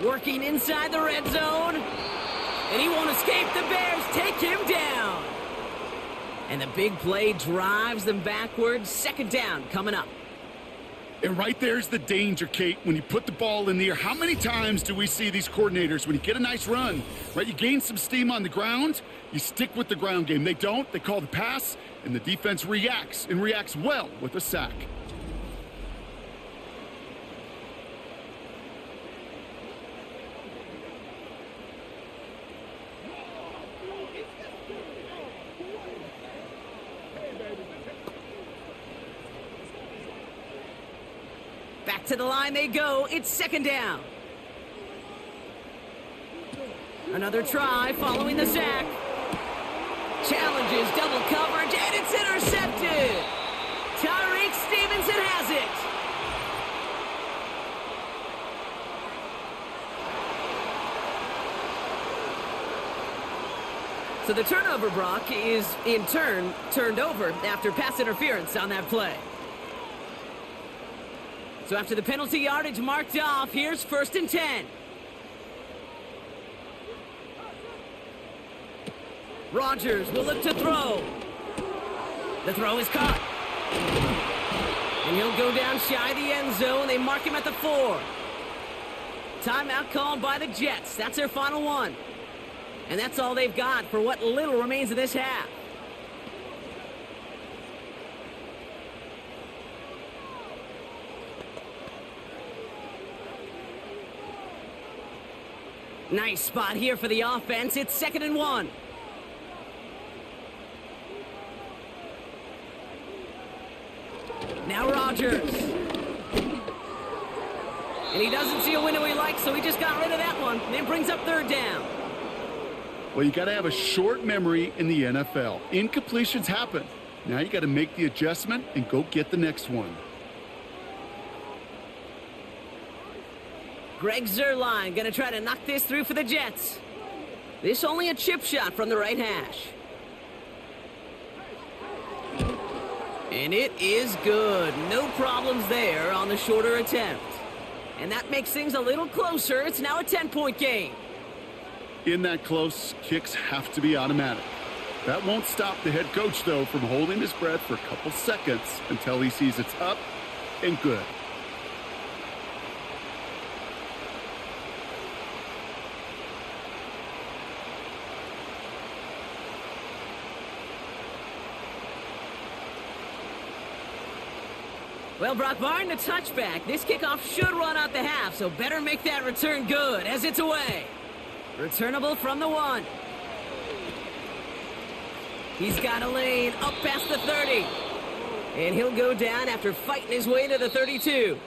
Working inside the red zone. And he won't escape. The Bears take him down. And the big play drives them backwards. 2nd down coming up. And right there's the danger, Kate, when you put the ball in the air. How many times do we see these coordinators, when you get a nice run, right, you gain some steam on the ground, you stick with the ground game. They don't. They call the pass, and the defense reacts, and reacts well with a sack. Back to the line they go. It's 2nd down. Another try following the sack. Challenges double coverage, and it's intercepted. Tyreek Stevenson has it. So the turnover, Brock, is in turn turned over after pass interference on that play. So after the penalty yardage marked off, here's 1st and 10. Rodgers will look to throw. The throw is caught. And he'll go down shy of the end zone. They mark him at the 4. Timeout called by the Jets. That's their final one. And that's all they've got for what little remains of this half. Nice spot here for the offense. It's 2nd and 1. Now Rodgers. And he doesn't see a window he likes, so he just got rid of that one. And then brings up third down. Well, you got to have a short memory in the NFL. Incompletions happen. Now you got to make the adjustment and go get the next one. Greg Zuerlein going to try to knock this through for the Jets. This only a chip shot from the right hash. And it is good. No problems there on the shorter attempt. And that makes things a little closer. It's now a 10-point game. In that close, kicks have to be automatic. That won't stop the head coach, though, from holding his breath for a couple seconds until he sees it's up and good. Well, Brock Barton, the touchback. This kickoff should run out the half, so better make that return good as it's away. Returnable from the 1. He's got a lane up past the 30. And he'll go down after fighting his way to the 32.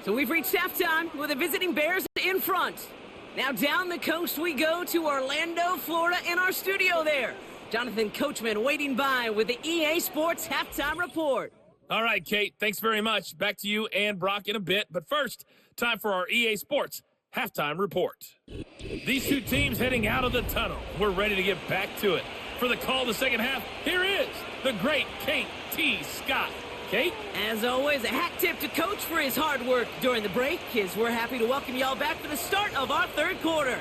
So we've reached halftime with the visiting Bears in front. Now down the coast we go to Orlando, Florida in our studio there. Jonathan Coachman waiting by with the EA Sports Halftime Report. All right, Kate, thanks very much. Back to you and Brock in a bit. But first, time for our EA Sports Halftime Report. These two teams heading out of the tunnel. We're ready to get back to it. For the call of the second half, here is the great Kate T. Scott. Kate? As always, a hat tip to Coach for his hard work during the break, as we're happy to welcome y'all back for the start of our third quarter.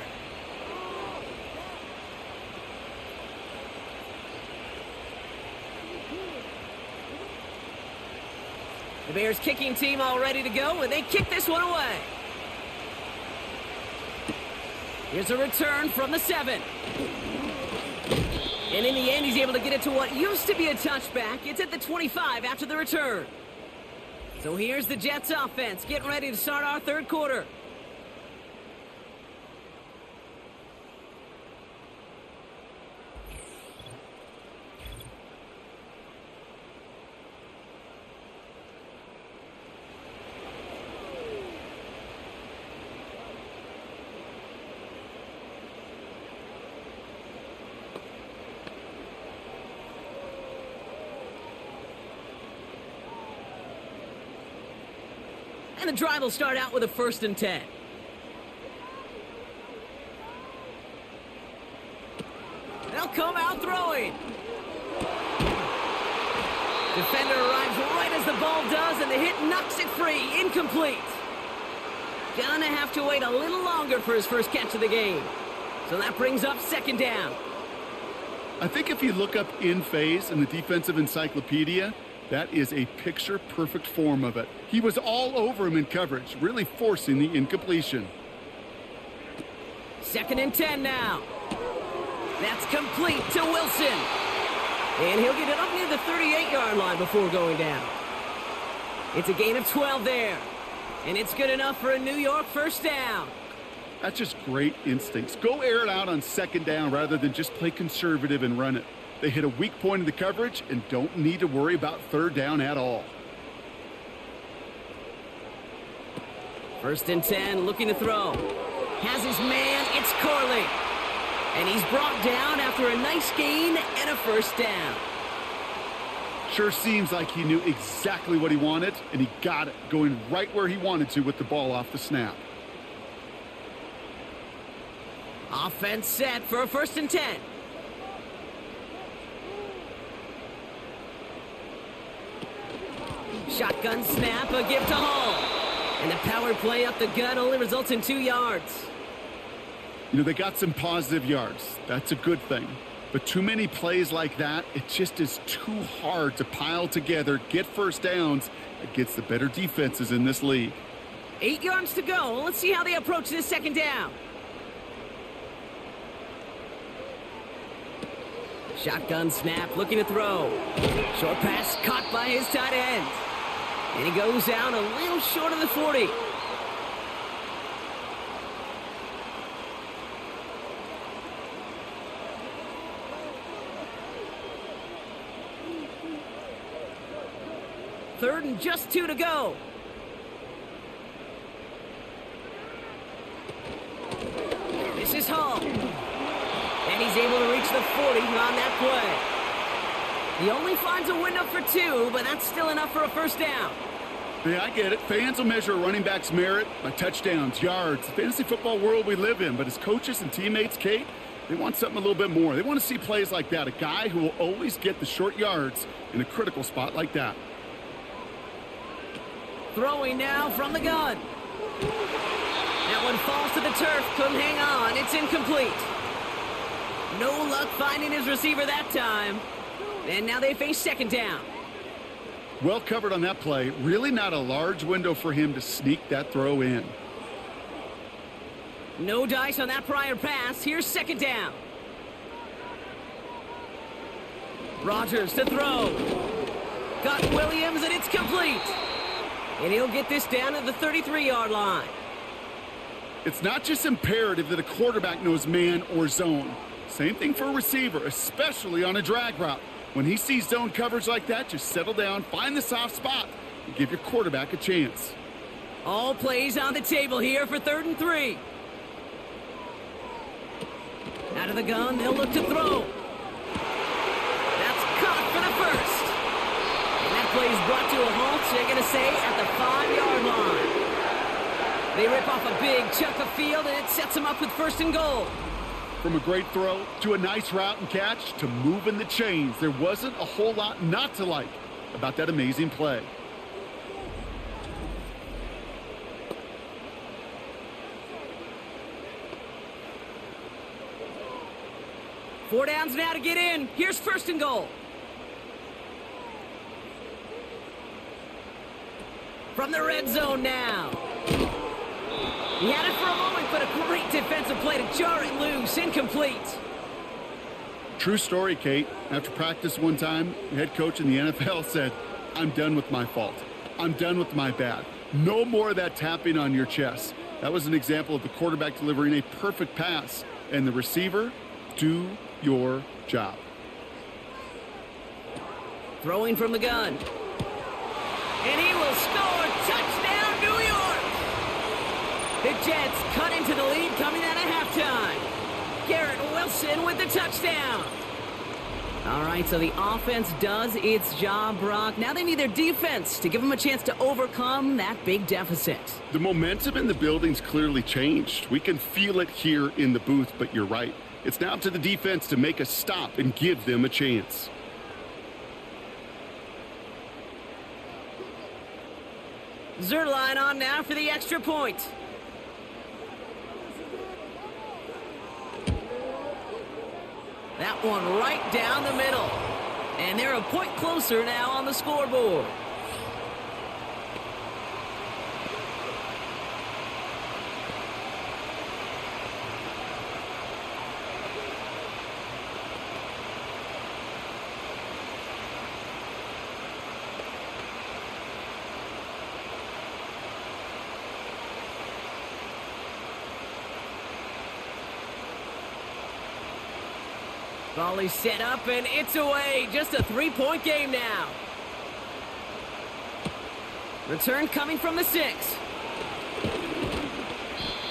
The Bears kicking team all ready to go, and they kick this one away. Here's a return from the 7. And in the end, he's able to get it to what used to be a touchback. It's at the 25 after the return. So here's the Jets offense getting ready to start our third quarter. And the drive will start out with a 1st and 10. They'll come out throwing. Defender arrives right as the ball does, and the hit knocks it free. Incomplete. Gonna have to wait a little longer for his first catch of the game. So that brings up 2nd down. I think if you look up in phase in the defensive encyclopedia, that is a picture-perfect form of it. He was all over him in coverage, really forcing the incompletion. 2nd and 10 now. That's complete to Wilson. And he'll get it up near the 38-yard line before going down. It's a gain of 12 there. And it's good enough for a New York 1st down. That's just great instincts. Go air it out on 2nd down rather than just play conservative and run it. They hit a weak point in the coverage and don't need to worry about 3rd down at all. 1st and 10, looking to throw. Has his man, it's Corley. And he's brought down after a nice gain and a 1st down. Sure seems like he knew exactly what he wanted, and he got it, going right where he wanted to with the ball off the snap. Offense set for a 1st and 10. Shotgun snap, a give to Hall. And the power play up the gut only results in 2 yards. You know, they got some positive yards. That's a good thing. But too many plays like that, it just is too hard to pile together, get 1st downs against the better defenses in this league. 8 yards to go. Let's see how they approach this 2nd down. Shotgun snap, looking to throw. Short pass caught by his tight end. And he goes out a little short of the 40. 3rd and just 2 to go. This is Hall. And he's able to reach the 40 on that play. He only finds a window for 2, but that's still enough for a first down. Yeah, I get it. Fans will measure a running back's merit by touchdowns, yards, the fantasy football world we live in. But as coaches and teammates, Kate, they want something a little bit more. They want to see plays like that, a guy who will always get the short yards in a critical spot like that. Throwing now from the gun. That one falls to the turf. Couldn't hang on. It's incomplete. No luck finding his receiver that time. And now they face 2nd down. Well covered on that play. Really not a large window for him to sneak that throw in. No dice on that prior pass. Here's 2nd down. Rodgers to throw. Got Williams, and it's complete. And he'll get this down at the 33-yard line. It's not just imperative that a quarterback knows man or zone. Same thing for a receiver, especially on a drag route. When he sees zone coverage like that, just settle down, find the soft spot, and give your quarterback a chance. All plays on the table here for 3rd and 3. Out of the gun, they'll look to throw. That's caught for the first. And that play is brought to a halt, so they're going to say at the 5-yard line. They rip off a big chunk of field, and it sets them up with 1st and goal. From a great throw to a nice route and catch to moving the chains, there wasn't a whole lot not to like about that amazing play. Four downs now to get in. Here's 1st and goal. From the red zone now. He had it for a moment, but a great defensive play to jar it loose. Incomplete. True story, Kate. After practice one time, the head coach in the NFL said, "I'm done with my fault. I'm done with my bad. No more of that tapping on your chest." That was an example of the quarterback delivering a perfect pass. And the receiver, do your job. Throwing from the gun. And he will score. Touchdown, New York! The Jets cut into the lead coming out of halftime. Garrett Wilson with the touchdown. All right, so the offense does its job, Brock. Now they need their defense to give them a chance to overcome that big deficit. The momentum in the building's clearly changed. We can feel it here in the booth, but you're right. It's now up to the defense to make a stop and give them a chance. Zerline on now for the extra point. That one right down the middle. And they're a point closer now on the scoreboard. Volley set up, and it's away. Just a 3-point game now. Return coming from the 6.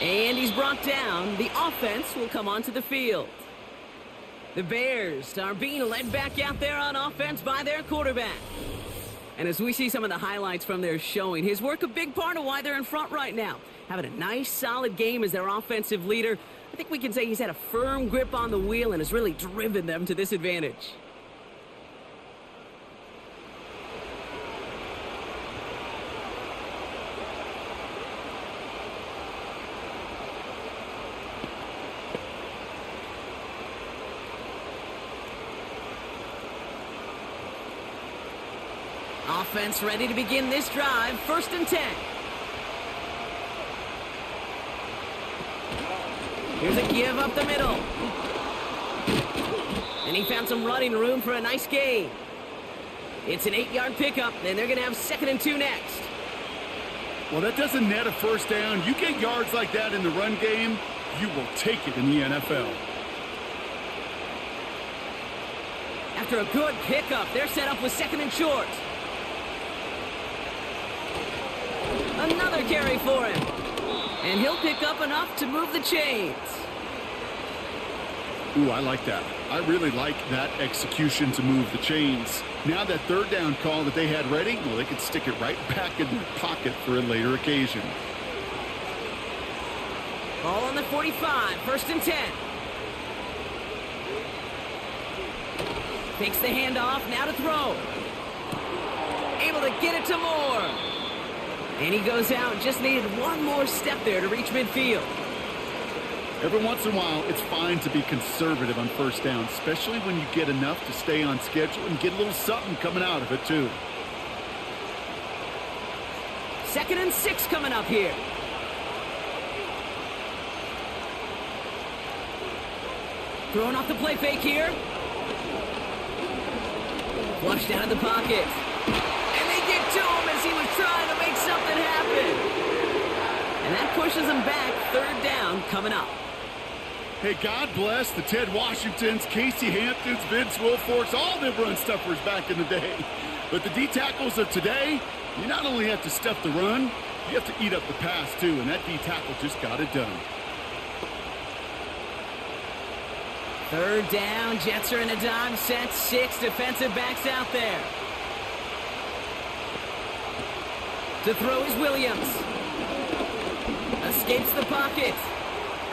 And he's brought down. The offense will come onto the field. The Bears are being led back out there on offense by their quarterback. And as we see some of the highlights from their showing, his work a big part of why they're in front right now. Having a nice, solid game as their offensive leader. I think we can say he's had a firm grip on the wheel and has really driven them to this advantage. Offense ready to begin this drive. 1st and 10. Here's a give up the middle. And he found some running room for a nice gain. It's an 8-yard pickup, and they're going to have 2nd and 2 next. Well, that doesn't net a first down. You get yards like that in the run game, you will take it in the NFL. After a good pickup, they're set up with 2nd and short. Another carry for him. And he'll pick up enough to move the chains. Ooh, I like that. I really like that execution to move the chains. Now that third down call that they had ready, well, they could stick it right back in their pocket for a later occasion. Ball on the 45, 1st and 10. Takes the handoff, now to throw. Able to get it to Moore. And he goes out, just needed one more step there to reach midfield. Every once in a while, it's fine to be conservative on first down, especially when you get enough to stay on schedule and get a little something coming out of it, too. 2nd and 6 coming up here. Throwing off the play fake here. Flushed out of the pocket. And they get to him as he was trying to make something happen. And that pushes him back. 3rd down coming up. Hey, God bless the Ted Washingtons, Casey Hamptons, Vince Wilforks, all them run stuffers back in the day. But the D-tackles of today, you not only have to stuff the run, you have to eat up the pass, too. And that D-tackle just got it done. 3rd down, Jets are in a dime set, 6 defensive backs out there. To throw is Williams. Escapes the pocket.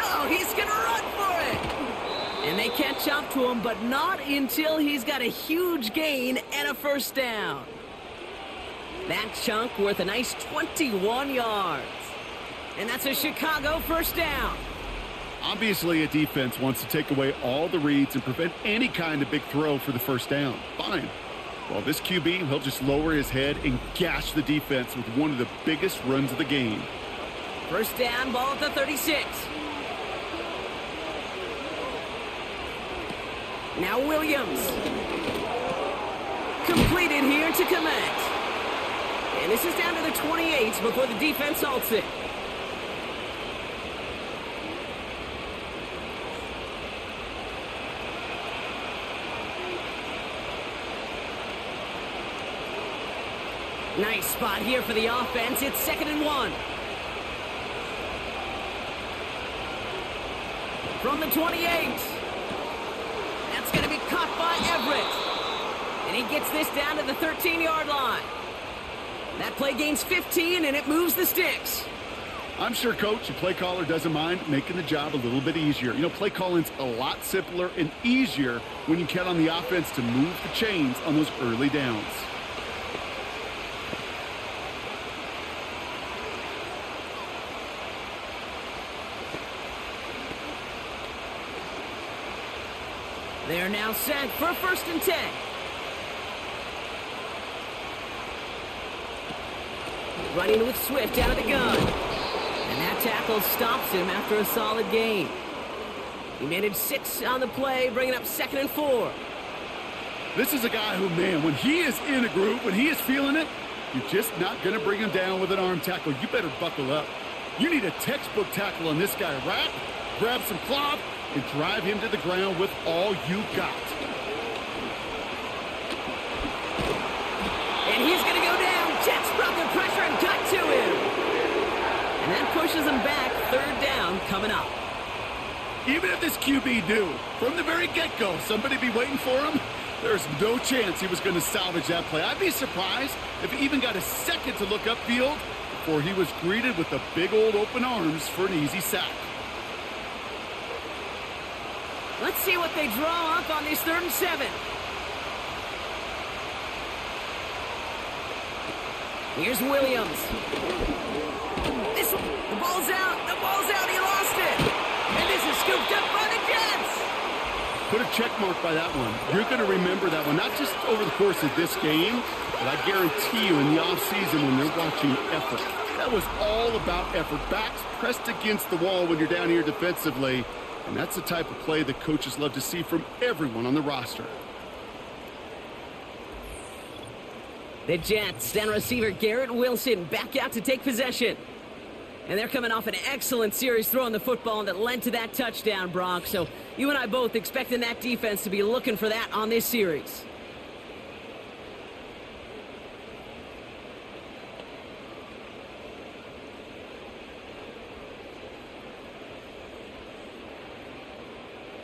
Oh, he's going to run for it. And they catch up to him, but not until he's got a huge gain and a 1st down. That chunk worth a nice 21 yards. And that's a Chicago 1st down. Obviously, a defense wants to take away all the reads and prevent any kind of big throw for the 1st down. Fine. Well, this QB, he'll just lower his head and gash the defense with one of the biggest runs of the game. 1st down, ball at the 36. Now Williams. Completed here to Komet. And this is down to the 28 before the defense halts it. Nice spot here for the offense. It's 2nd and 1. From the 28. That's going to be caught by Everett. And he gets this down to the 13-yard line. That play gains 15, and it moves the sticks. I'm sure, Coach, your play caller doesn't mind making the job a little bit easier. You know, play calling's a lot simpler and easier when you count on the offense to move the chains on those early downs. They're now set for 1st and 10. Running with Swift out of the gun. And that tackle stops him after a solid gain. He managed 6 on the play, bringing up 2nd and 4. This is a guy who, man, when he is in a groove, when he is feeling it, you're just not going to bring him down with an arm tackle. You better buckle up. You need a textbook tackle on this guy. Wrap, grab some cloth, and drive him to the ground with all you got. And he's going to go down. Jets brought the pressure and got to him. And that pushes him back. 3rd down coming up. Even if this QB knew from the very get-go somebody be waiting for him, there's no chance he was going to salvage that play. I'd be surprised if he even got a second to look upfield before he was greeted with the big old open arms for an easy sack. Let's see what they draw up on this 3rd and 7. Here's Williams. The ball's out. The ball's out. He lost it. And this is scooped up by the Jets. Put a check mark by that one. You're going to remember that one, not just over the course of this game, but I guarantee you in the offseason when you're watching effort. That was all about effort. Backs pressed against the wall when you're down here defensively. And that's the type of play that coaches love to see from everyone on the roster. The Jets send receiver Garrett Wilson back out to take possession. And they're coming off an excellent series throwing the football that led to that touchdown, Brock. So you and I both expecting that defense to be looking for that on this series.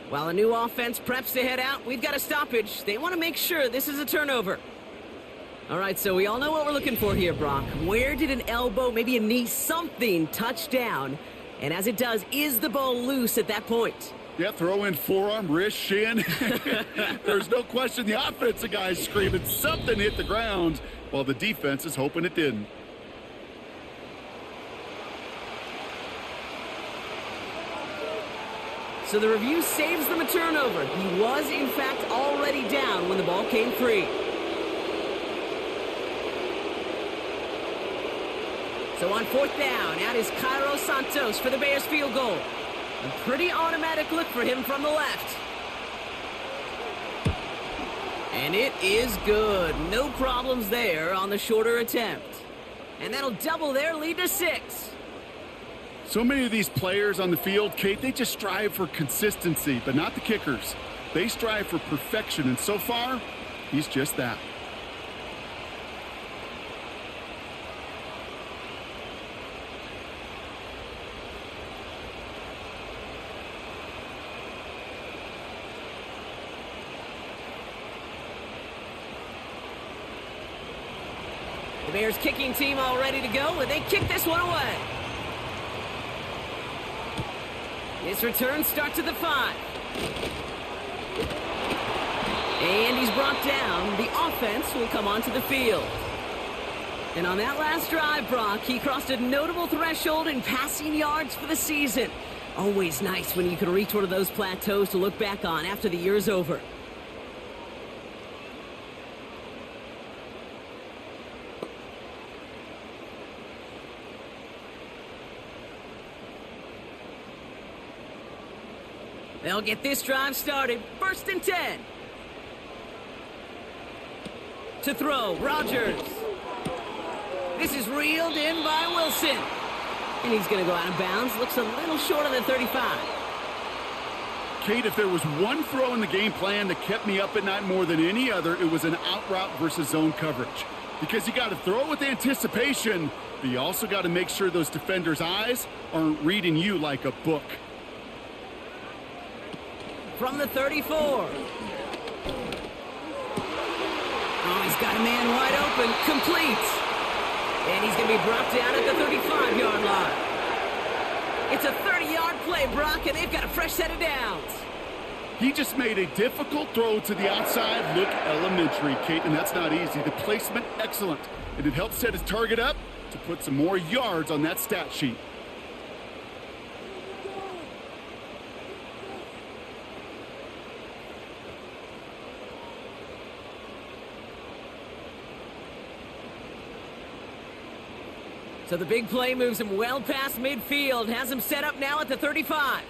While the new offense preps to head out, we've got a stoppage. They want to make sure this is a turnover. All right, so we all know what we're looking for here, Brock. Where did an elbow, maybe a knee, something touch down? And as it does, is the ball loose at that point? Yeah, throw in forearm, wrist, shin. There's no question the offensive guy's screaming something hit the ground while the defense is hoping it didn't. So the review saves them a turnover. He was, in fact, already down when the ball came free. So on 4th down, out is Cairo Santos for the Bears field goal. A pretty automatic look for him from the left. And it is good. No problems there on the shorter attempt. And that'll double their lead to 6. So many of these players on the field, Kate, they just strive for consistency, but not the kickers. They strive for perfection, and so far, he's just that. The Bears kicking team all ready to go, and they kick this one away. This return starts at the 5. And he's brought down. The offense will come onto the field. And on that last drive, Brock, he crossed a notable threshold in passing yards for the season. Always nice when you can reach one of those plateaus to look back on after the year's over. They'll get this drive started. 1st and 10. To throw, Rodgers. This is reeled in by Wilson. And he's going to go out of bounds. Looks a little short of the 35. Kate, if there was one throw in the game plan that kept me up at night more than any other, it was an out route versus zone coverage. Because you got to throw with anticipation, but you also got to make sure those defenders' eyes aren't reading you like a book. From the 34. Oh, he's got a man wide open. Complete. And he's going to be brought down at the 35-yard line. It's a 30-yard play, Brock, and they've got a fresh set of downs. He just made a difficult throw to the outside. Look elementary, Kate, and that's not easy. The placement, excellent. And it helped set his target up to put some more yards on that stat sheet. So the big play moves him well past midfield, has him set up now at the 35.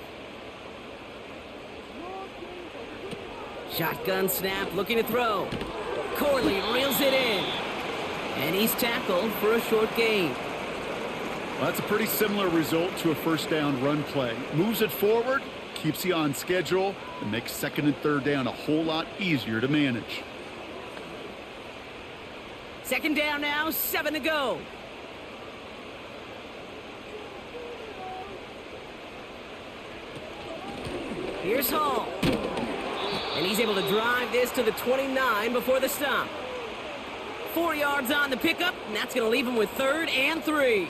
Shotgun snap, looking to throw. Corley reels it in. And he's tackled for a short gain. Well, that's a pretty similar result to a 1st down run play. Moves it forward, keeps you on schedule, and makes 2nd and 3rd down a whole lot easier to manage. 2nd down now, 7 to go. Here's Hall. And he's able to drive this to the 29 before the stop. 4 yards on the pickup, and that's going to leave him with 3rd and 3.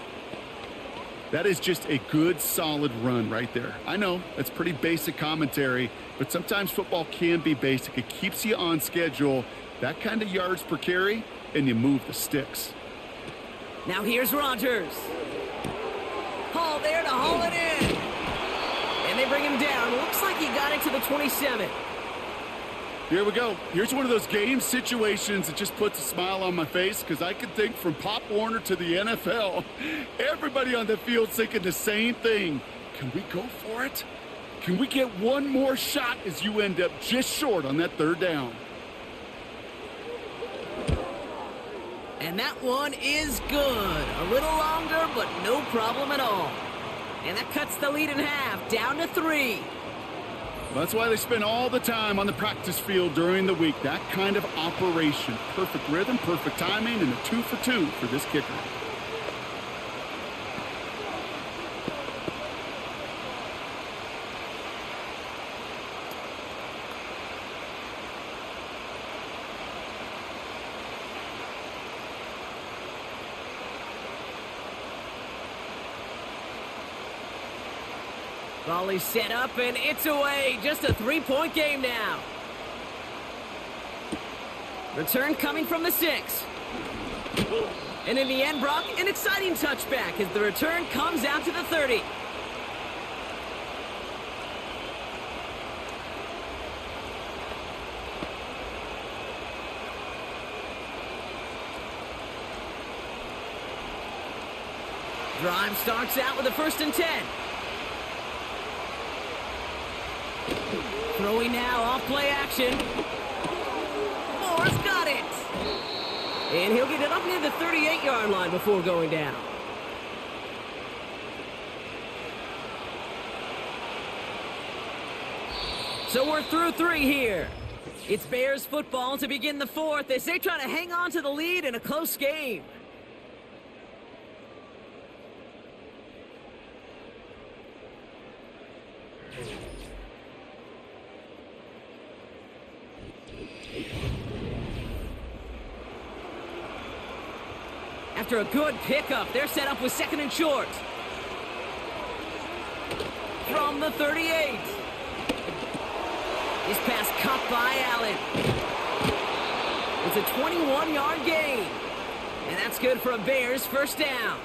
That is just a good, solid run right there. I know, that's pretty basic commentary, but sometimes football can be basic. It keeps you on schedule, that kind of yards per carry, and you move the sticks. Now here's Rodgers. Hall there to haul it in. And they bring him down. Looks like he got it to the 27. Here we go. Here's one of those game situations that just puts a smile on my face because I can think from Pop Warner to the NFL. Everybody on the field thinking the same thing. Can we go for it? Can we get one more shot as you end up just short on that 3rd down? And that one is good. A little longer, but no problem at all. And that cuts the lead in half, down to 3. That's why they spend all the time on the practice field during the week. That kind of operation. Perfect rhythm, perfect timing, and a 2 for 2 for this kicker. Volley set up, and it's away. Just a 3-point game now. Return coming from the 6. And in the end, Brock, an exciting touchback as the return comes out to the 30. Drive starts out with a 1st and 10. Throwing now off play action. Moore's got it. And he'll get it up near the 38-yard line before going down. So we're through 3 here. It's Bears football to begin the 4th as they try to hang on to the lead in a close game. After a good pickup, they're set up with 2nd and short. From the 38. This pass caught by Allen. It's a 21-yard gain. And that's good for a Bears 1st down.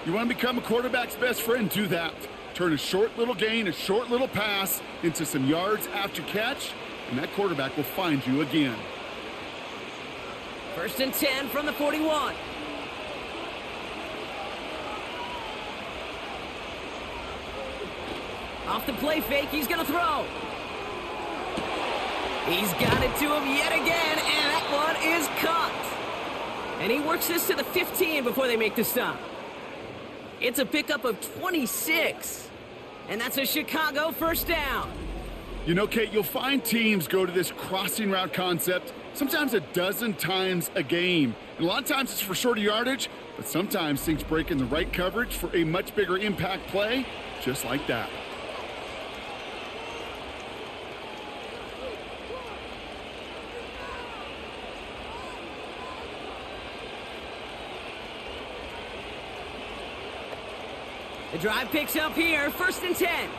You want to become a quarterback's best friend, do that. Turn a short little gain, a short little pass into some yards after catch, and that quarterback will find you again. 1st and 10 from the 41. Off the play fake, he's going to throw. He's got it to him yet again, and that one is caught. And he works this to the 15 before they make the stop. It's a pickup of 26. And that's a Chicago 1st down. You know, Kate, you'll find teams go to this crossing route concept sometimes a dozen times a game. And a lot of times it's for shorter yardage, but sometimes things break in the right coverage for a much bigger impact play, just like that. The drive picks up here, 1st and 10.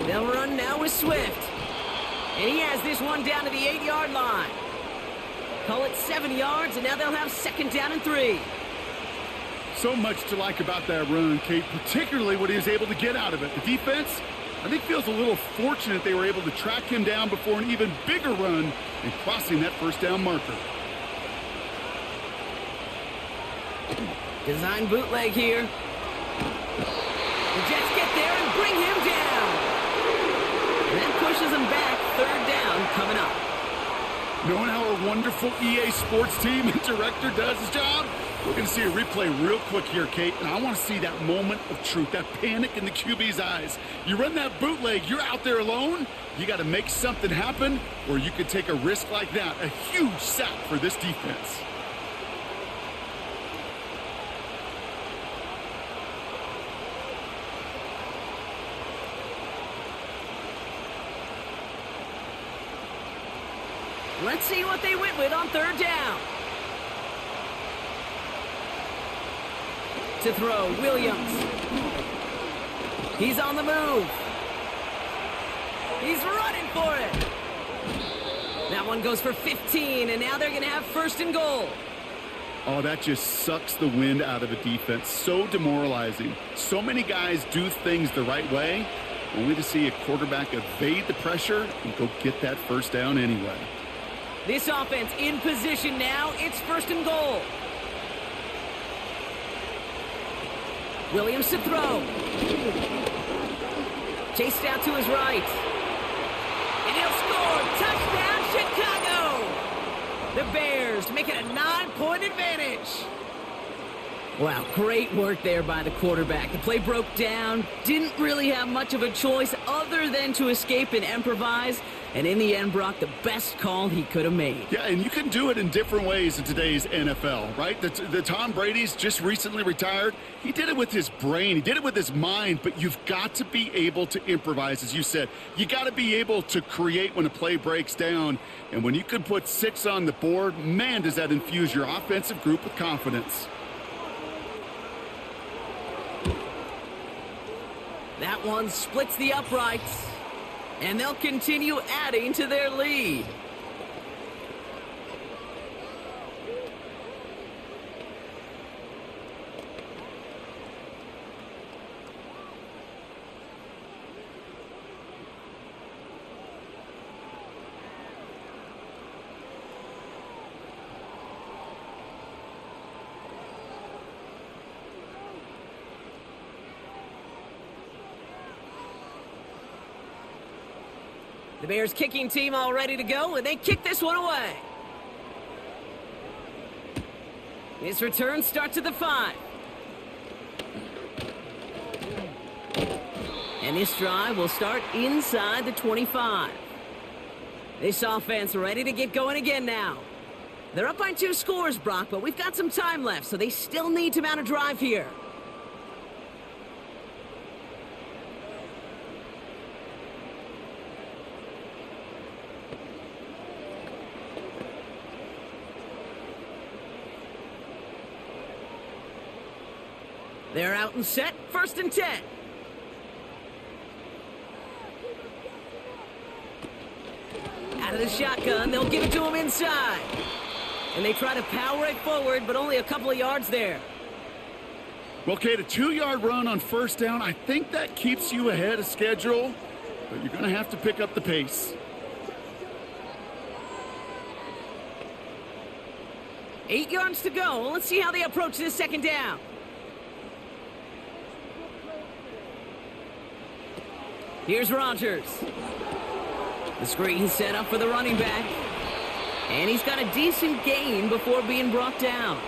They'll run now with Swift. And he has this one down to the 8-yard line. Call it 7 yards, and now they'll have 2nd down and 3. So much to like about that run, Kate, particularly what he was able to get out of it. The defense, I think, feels a little fortunate they were able to track him down before an even bigger run and crossing that 1st down marker. Design bootleg here. The Jets get there and bring him down. And that pushes him back. 3rd down coming up. Knowing how our wonderful EA Sports team and director does his job, we're going to see a replay real quick here, Kate, and I want to see that moment of truth, that panic in the QB's eyes. You run that bootleg, you're out there alone, you got to make something happen, or you could take a risk like that. A huge sack for this defense. Let's see what they went with on 3rd down. To throw, Williams. He's on the move. He's running for it. That one goes for 15, and now they're going to have 1st and goal. Oh, that just sucks the wind out of a defense. So demoralizing. So many guys do things the right way, only to see a quarterback evade the pressure and go get that 1st down anyway. This offense in position now. It's 1st and goal. Williams to throw. Chased out to his right. And he'll score. Touchdown, Chicago. The Bears make it a 9-point advantage. Wow, great work there by the quarterback. The play broke down. Didn't really have much of a choice other than to escape and improvise. And in the end, Brock, the best call he could have made. Yeah, and you can do it in different ways in today's NFL, right? The Tom Brady's just recently retired. He did it with his brain. He did it with his mind. But you've got to be able to improvise, as you said. You got to be able to create when a play breaks down. And when you can put 6 on the board, man, does that infuse your offensive group with confidence. That one splits the uprights, and they'll continue adding to their lead. The Bears kicking team all ready to go, and they kick this one away. His return starts at the 5. And this drive will start inside the 25. This offense ready to get going again now. They're up by 2 scores, Brock, but we've got some time left, so they still need to mount a drive here. They're out and set, 1st and 10. Out of the shotgun, they'll give it to him inside. And they try to power it forward, but only a couple of yards there. Well, Kate, a 2-yard run on 1st down, I think that keeps you ahead of schedule, but you're going to have to pick up the pace. 8 yards to go. Let's see how they approach this 2nd down. Here's Rodgers. The screen set up for the running back. And he's got a decent gain before being brought down.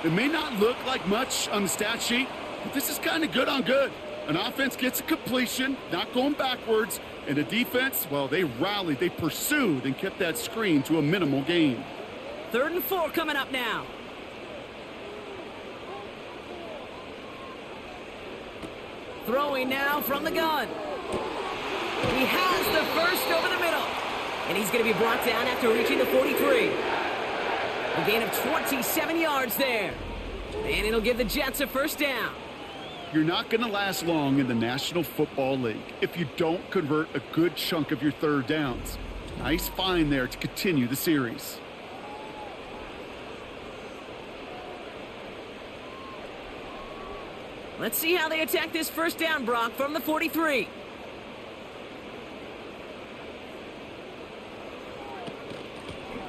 It may not look like much on the stat sheet, but this is kind of good on good. An offense gets a completion, not going backwards, and the defense, well, they rallied, they pursued, and kept that screen to a minimal gain. 3rd and 4 coming up now. Throwing now from the gun. He has the first over the middle. And he's going to be brought down after reaching the 43. A gain of 27 yards there. And it'll give the Jets a 1st down. You're not going to last long in the National Football League if you don't convert a good chunk of your 3rd downs. Nice find there to continue the series. Let's see how they attack this 1st down, Brock, from the 43.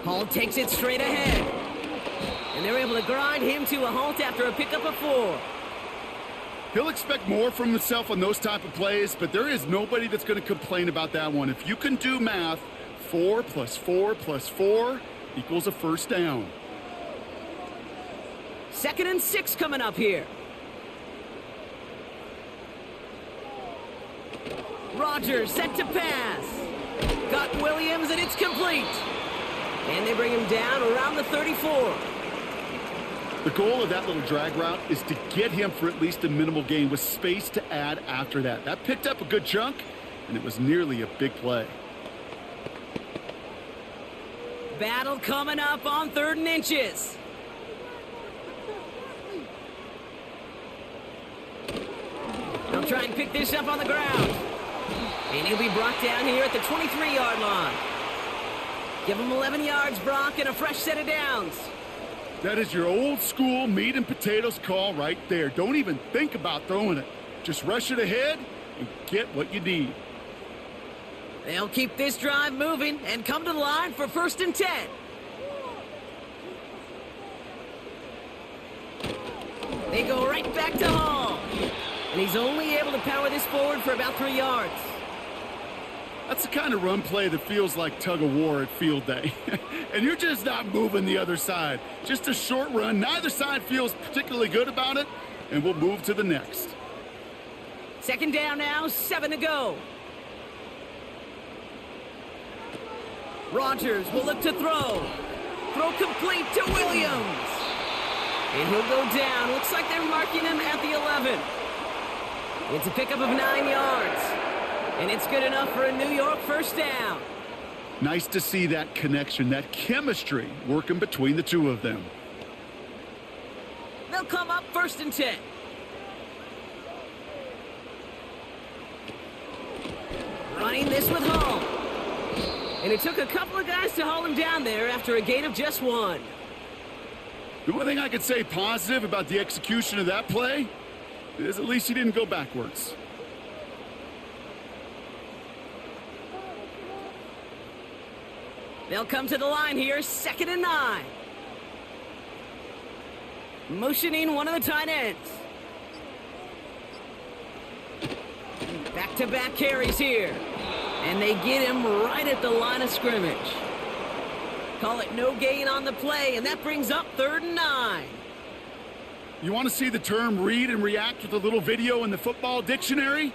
Hall takes it straight ahead. And they're able to grind him to a halt after a pickup of 4. He'll expect more from himself on those type of plays, but there is nobody that's going to complain about that one. If you can do math, 4 plus 4 plus 4 equals a 1st down. 2nd and 6 coming up here. Rodgers set to pass. Got Williams, and it's complete. And they bring him down around the 34. The goal of that little drag route is to get him for at least a minimal gain with space to add after that. That picked up a good chunk, and it was nearly a big play. Battle coming up on 3rd and inches. They'll try and pick this up on the ground. And he'll be brought down here at the 23-yard line. Give him 11 yards, Brock, and a fresh set of downs. That is your old school meat and potatoes call right there. Don't even think about throwing it. Just rush it ahead and get what you need. They'll keep this drive moving and come to the line for 1st and 10. They go right back to Hall. And he's only able to power this forward for about 3 yards. That's the kind of run play that feels like tug-of-war at field day. And you're just not moving the other side. Just a short run. Neither side feels particularly good about it. And we'll move to the next. 2nd down now, 7 to go. Rodgers will look to throw. Throw complete to Williams. And he'll go down. Looks like they're marking him at the 11. It's a pickup of 9 yards. And it's good enough for a New York 1st down. Nice to see that connection, that chemistry working between the two of them. They'll come up 1st and 10. Running this with Hall. And it took a couple of guys to haul him down there after a gain of just 1. The only thing I could say positive about the execution of that play is at least he didn't go backwards. They'll come to the line here, 2nd and 9. Motioning one of the tight ends. Back-to-back carries here. And they get him right at the line of scrimmage. Call it no gain on the play, and that brings up 3rd and 9. You want to see the term read and react with a little video in the football dictionary?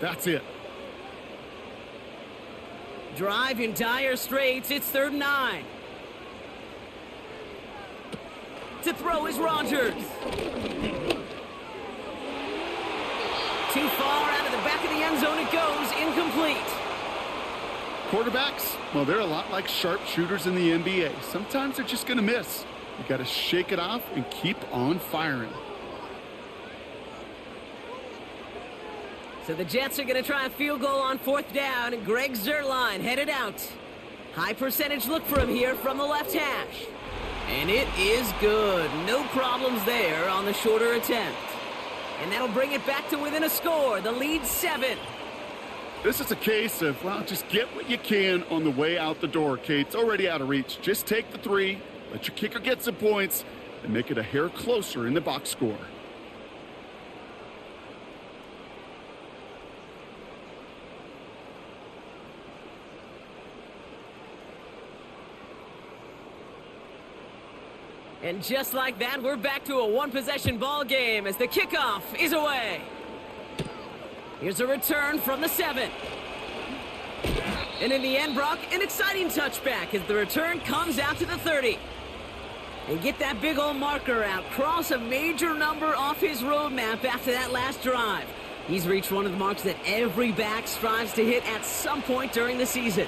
That's it. Drive in dire straits. It's 3rd and 9. To throw is Rogers. Too far out of the back of the end zone it goes. Incomplete. Quarterbacks, well, they're a lot like sharpshooters in the NBA. Sometimes they're just going to miss. You got to shake it off and keep on firing. So the Jets are going to try a field goal on 4th down, and Greg Zuerlein headed out. High percentage look for him here from the left hash. And it is good. No problems there on the shorter attempt. And that'll bring it back to within a score. The lead 7. This is a case of, well, just get what you can on the way out the door, Kate. It's already out of reach. Just take the 3, let your kicker get some points, and make it a hair closer in the box score. And just like that, we're back to a one-possession ball game as the kickoff is away. Here's a return from the 7. And in the end, Brock, an exciting touchback as the return comes out to the 30. And get that big old marker out. Cross a major number off his roadmap after that last drive. He's reached one of the marks that every back strives to hit at some point during the season.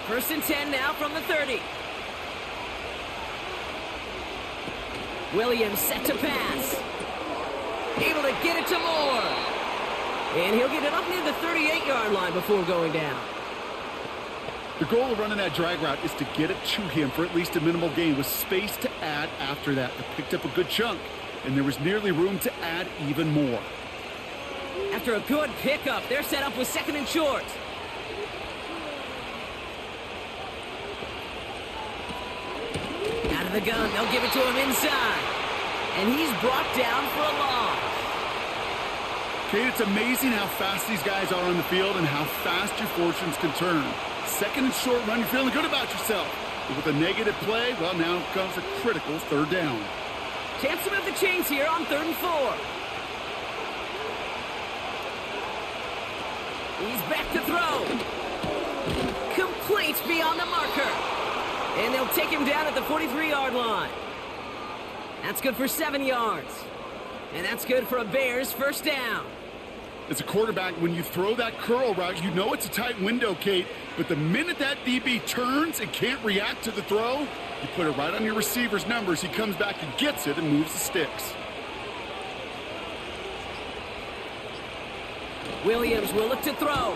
First and 10 now from the 30. Williams set to pass. Able to get it to Moore. And he'll get it up near the 38-yard line before going down. The goal of running that drag route is to get it to him for at least a minimal gain with space to add after that. They picked up a good chunk, and there was nearly room to add even more. After a good pickup, they're set up with 2nd and short. Out of the gun, they'll give it to him inside. And he's brought down for a loss. Kate, it's amazing how fast these guys are on the field and how fast your fortunes can turn. 2nd and short run, you're feeling good about yourself. But with a negative play, well, now comes a critical 3rd down. Chance to move the chains here on 3rd and 4. He's back to throw. Complete beyond the marker. And they'll take him down at the 43-yard line. That's good for 7 yards. And that's good for a Bears 1st down. As a quarterback, when you throw that curl route, you know it's a tight window, Kate. But the minute that DB turns and can't react to the throw, you put it right on your receiver's numbers. He comes back and gets it and moves the sticks. Williams will look to throw.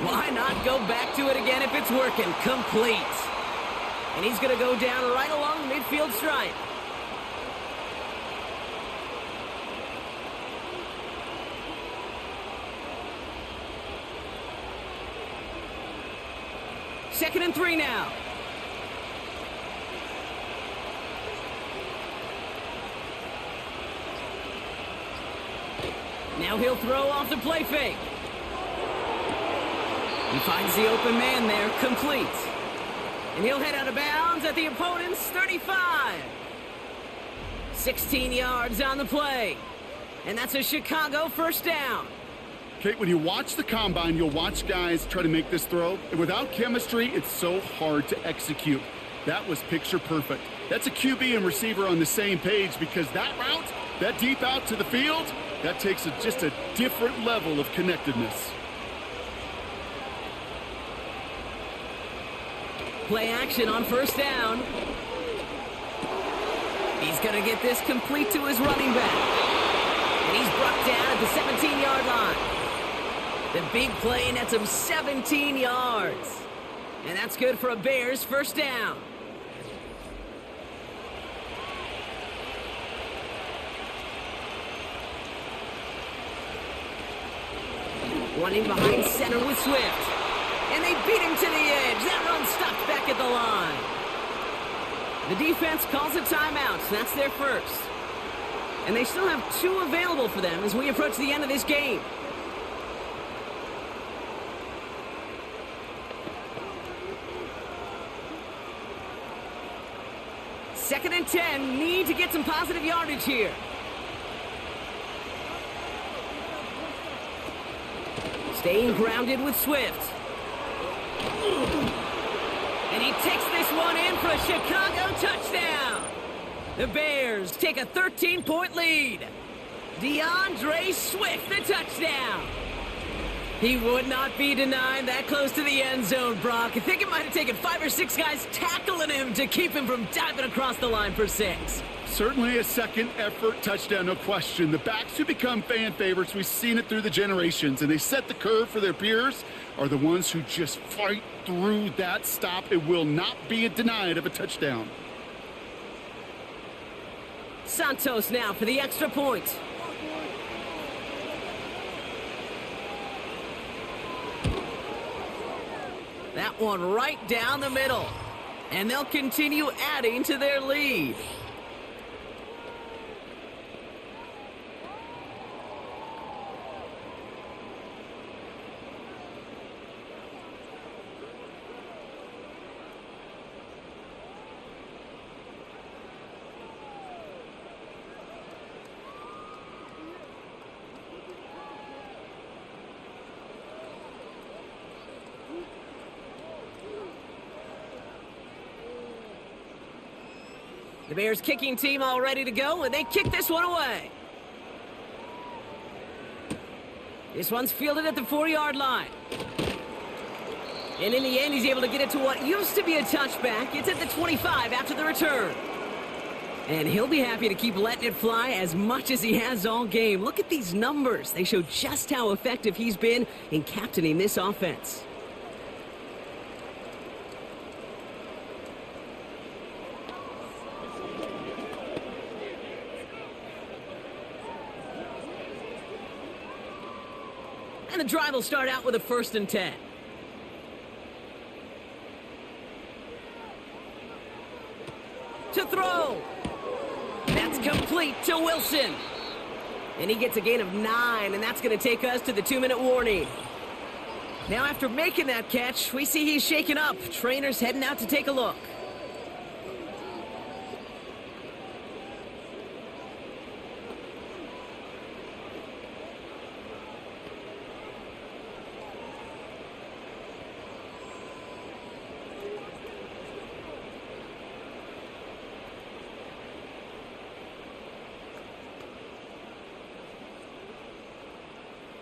Why not go back to it again if it's working? Complete. And he's going to go down right along the midfield stripe. Second and 3 now. Now he'll throw off the play fake. He finds the open man there, complete. And he'll head out of bounds at the opponent's 35. 16 yards on the play. And that's a Chicago 1st down. Kate, when you watch the combine, you'll watch guys try to make this throw. And without chemistry, it's so hard to execute. That was picture perfect. That's a QB and receiver on the same page because that route, that deep out to the field, that takes just a different level of connectedness. Play action on first down. He's going to get this complete to his running back. And he's brought down at the 17-yard line. The big play nets him 17 yards. And that's good for a Bears first down. Running behind center with Swift. And they beat him to the edge. That run stopped back at the line. The defense calls a timeout. So that's their first. And they still have 2 available for them as we approach the end of this game. Second and 10, need to get some positive yardage here. Staying grounded with Swift. And he takes this one in for a Chicago touchdown. The Bears take a 13-point lead. DeAndre Swift, the touchdown. He would not be denied that close to the end zone, Brock. I think it might have taken 5 or 6 guys tackling him to keep him from diving across the line for 6. Certainly a second effort touchdown, no question. The backs who become fan favorites, we've seen it through the generations, and they set the curve for their peers, are the ones who just fight through that stop. It will not be denied of a touchdown. Santos now for the extra point. That one right down the middle. And they'll continue adding to their lead. The Bears kicking team all ready to go, and they kick this one away. This one's fielded at the 4-yard line. And in the end, he's able to get it to what used to be a touchback. It's at the 25 after the return. And he'll be happy to keep letting it fly as much as he has all game. Look at these numbers. They show just how effective he's been in captaining this offense. And the drive will start out with a 1st and 10. To throw. That's complete to Wilson. And he gets a gain of 9, and that's going to take us to the 2-minute warning. Now after making that catch, we see he's shaken up. Trainer's heading out to take a look.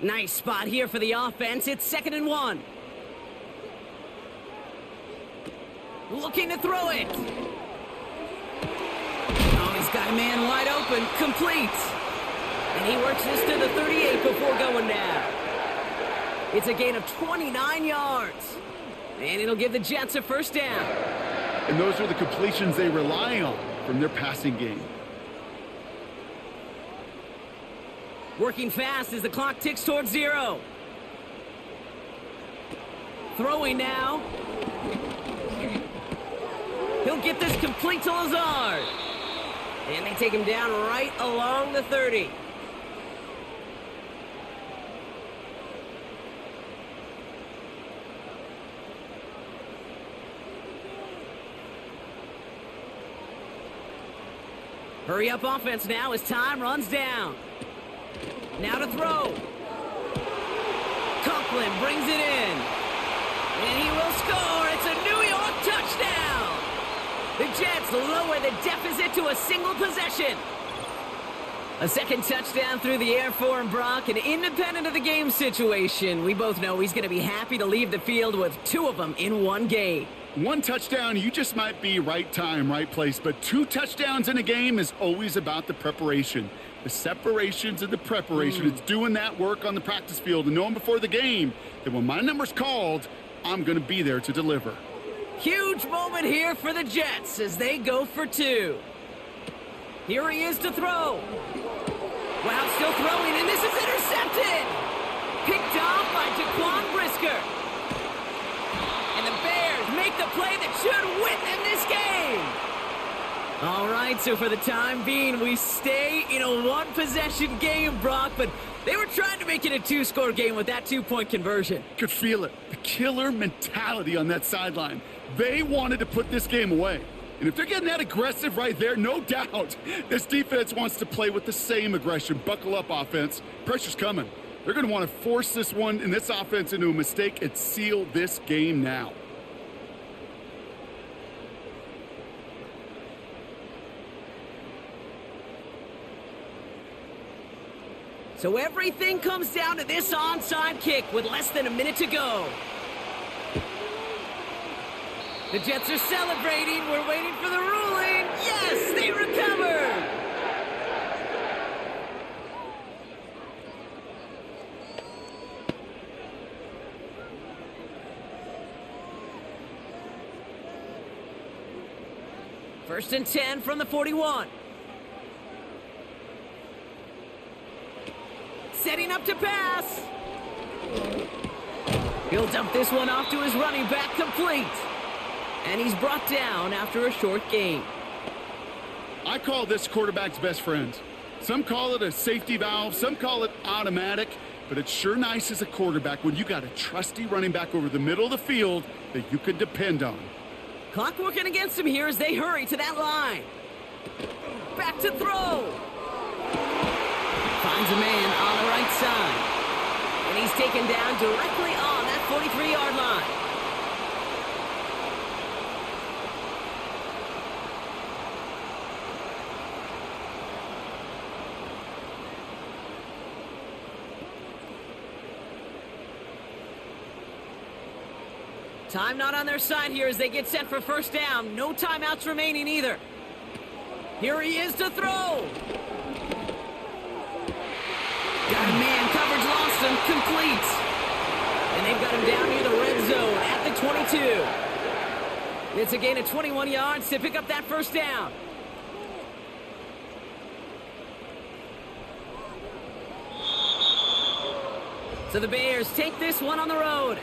Nice spot here for the offense. It's 2nd and 1. Looking to throw it. Oh, he's got a man wide open. Complete. And he works this to the 38 before going down. It's a gain of 29 yards. And it'll give the Jets a 1st down. And those are the completions they rely on from their passing game. Working fast as the clock ticks towards 0. Throwing now. He'll get this complete to Lazard. And they take him down right along the 30. Hurry up offense now as time runs down. Now to throw. Conklin brings it in. And he will score. It's a New York touchdown. The Jets lower the deficit to a single possession. A second touchdown through the air for him, Brock. And independent of the game situation, we both know he's going to be happy to leave the field with 2 of them in one game. One touchdown, you just might be right time, right place. But 2 touchdowns in a game is always about the preparation. The separations and the preparation. It's doing that work on the practice field and knowing before the game that when my number's called, I'm going to be there to deliver. Huge moment here for the Jets as they go for 2. Here he is to throw. Wow, still throwing, and this is intercepted. Picked off by Jaquan Brisker. And the Bears make the play that should win them this game. All right, so for the time being, we stay in a one-possession game, Brock, but they were trying to make it a 2-score game with that 2-point conversion. Could feel it. The killer mentality on that sideline. They wanted to put this game away. And if they're getting that aggressive right there, no doubt this defense wants to play with the same aggression. Buckle up, offense. Pressure's coming. They're going to want to force this one and this offense into a mistake and seal this game now. So everything comes down to this onside kick with less than a minute to go. The Jets are celebrating. We're waiting for the ruling. Yes, they recovered. First and 10 from the 41. Setting up to pass. He'll dump this one off to his running back, complete. And he's brought down after a short gain. I call this quarterback's best friend. Some call it a safety valve, some call it automatic, but it's sure nice as a quarterback when you got a trusty running back over the middle of the field that you can depend on. Clock working against him here as they hurry to that line. Back to throw. Finds a man on the right side. And he's taken down directly on that 43-yard line. Time not on their side here as they get set for first down. No timeouts remaining either. Here he is to throw. Got a man, coverage lost him, complete. And they've got him down near the red zone at the 22. It's a gain of 21 yards to pick up that first down. So the Bears take this one on the road.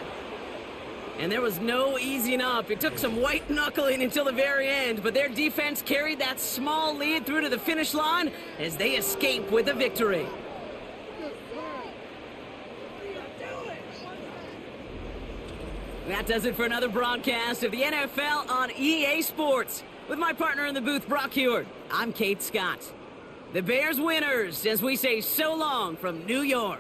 And there was no easing up. It took some white knuckling until the very end, but their defense carried that small lead through to the finish line as they escape with a victory. That does it for another broadcast of the NFL on EA Sports. With my partner in the booth, Brock Heward, I'm Kate Scott. The Bears winners as we say so long from New York.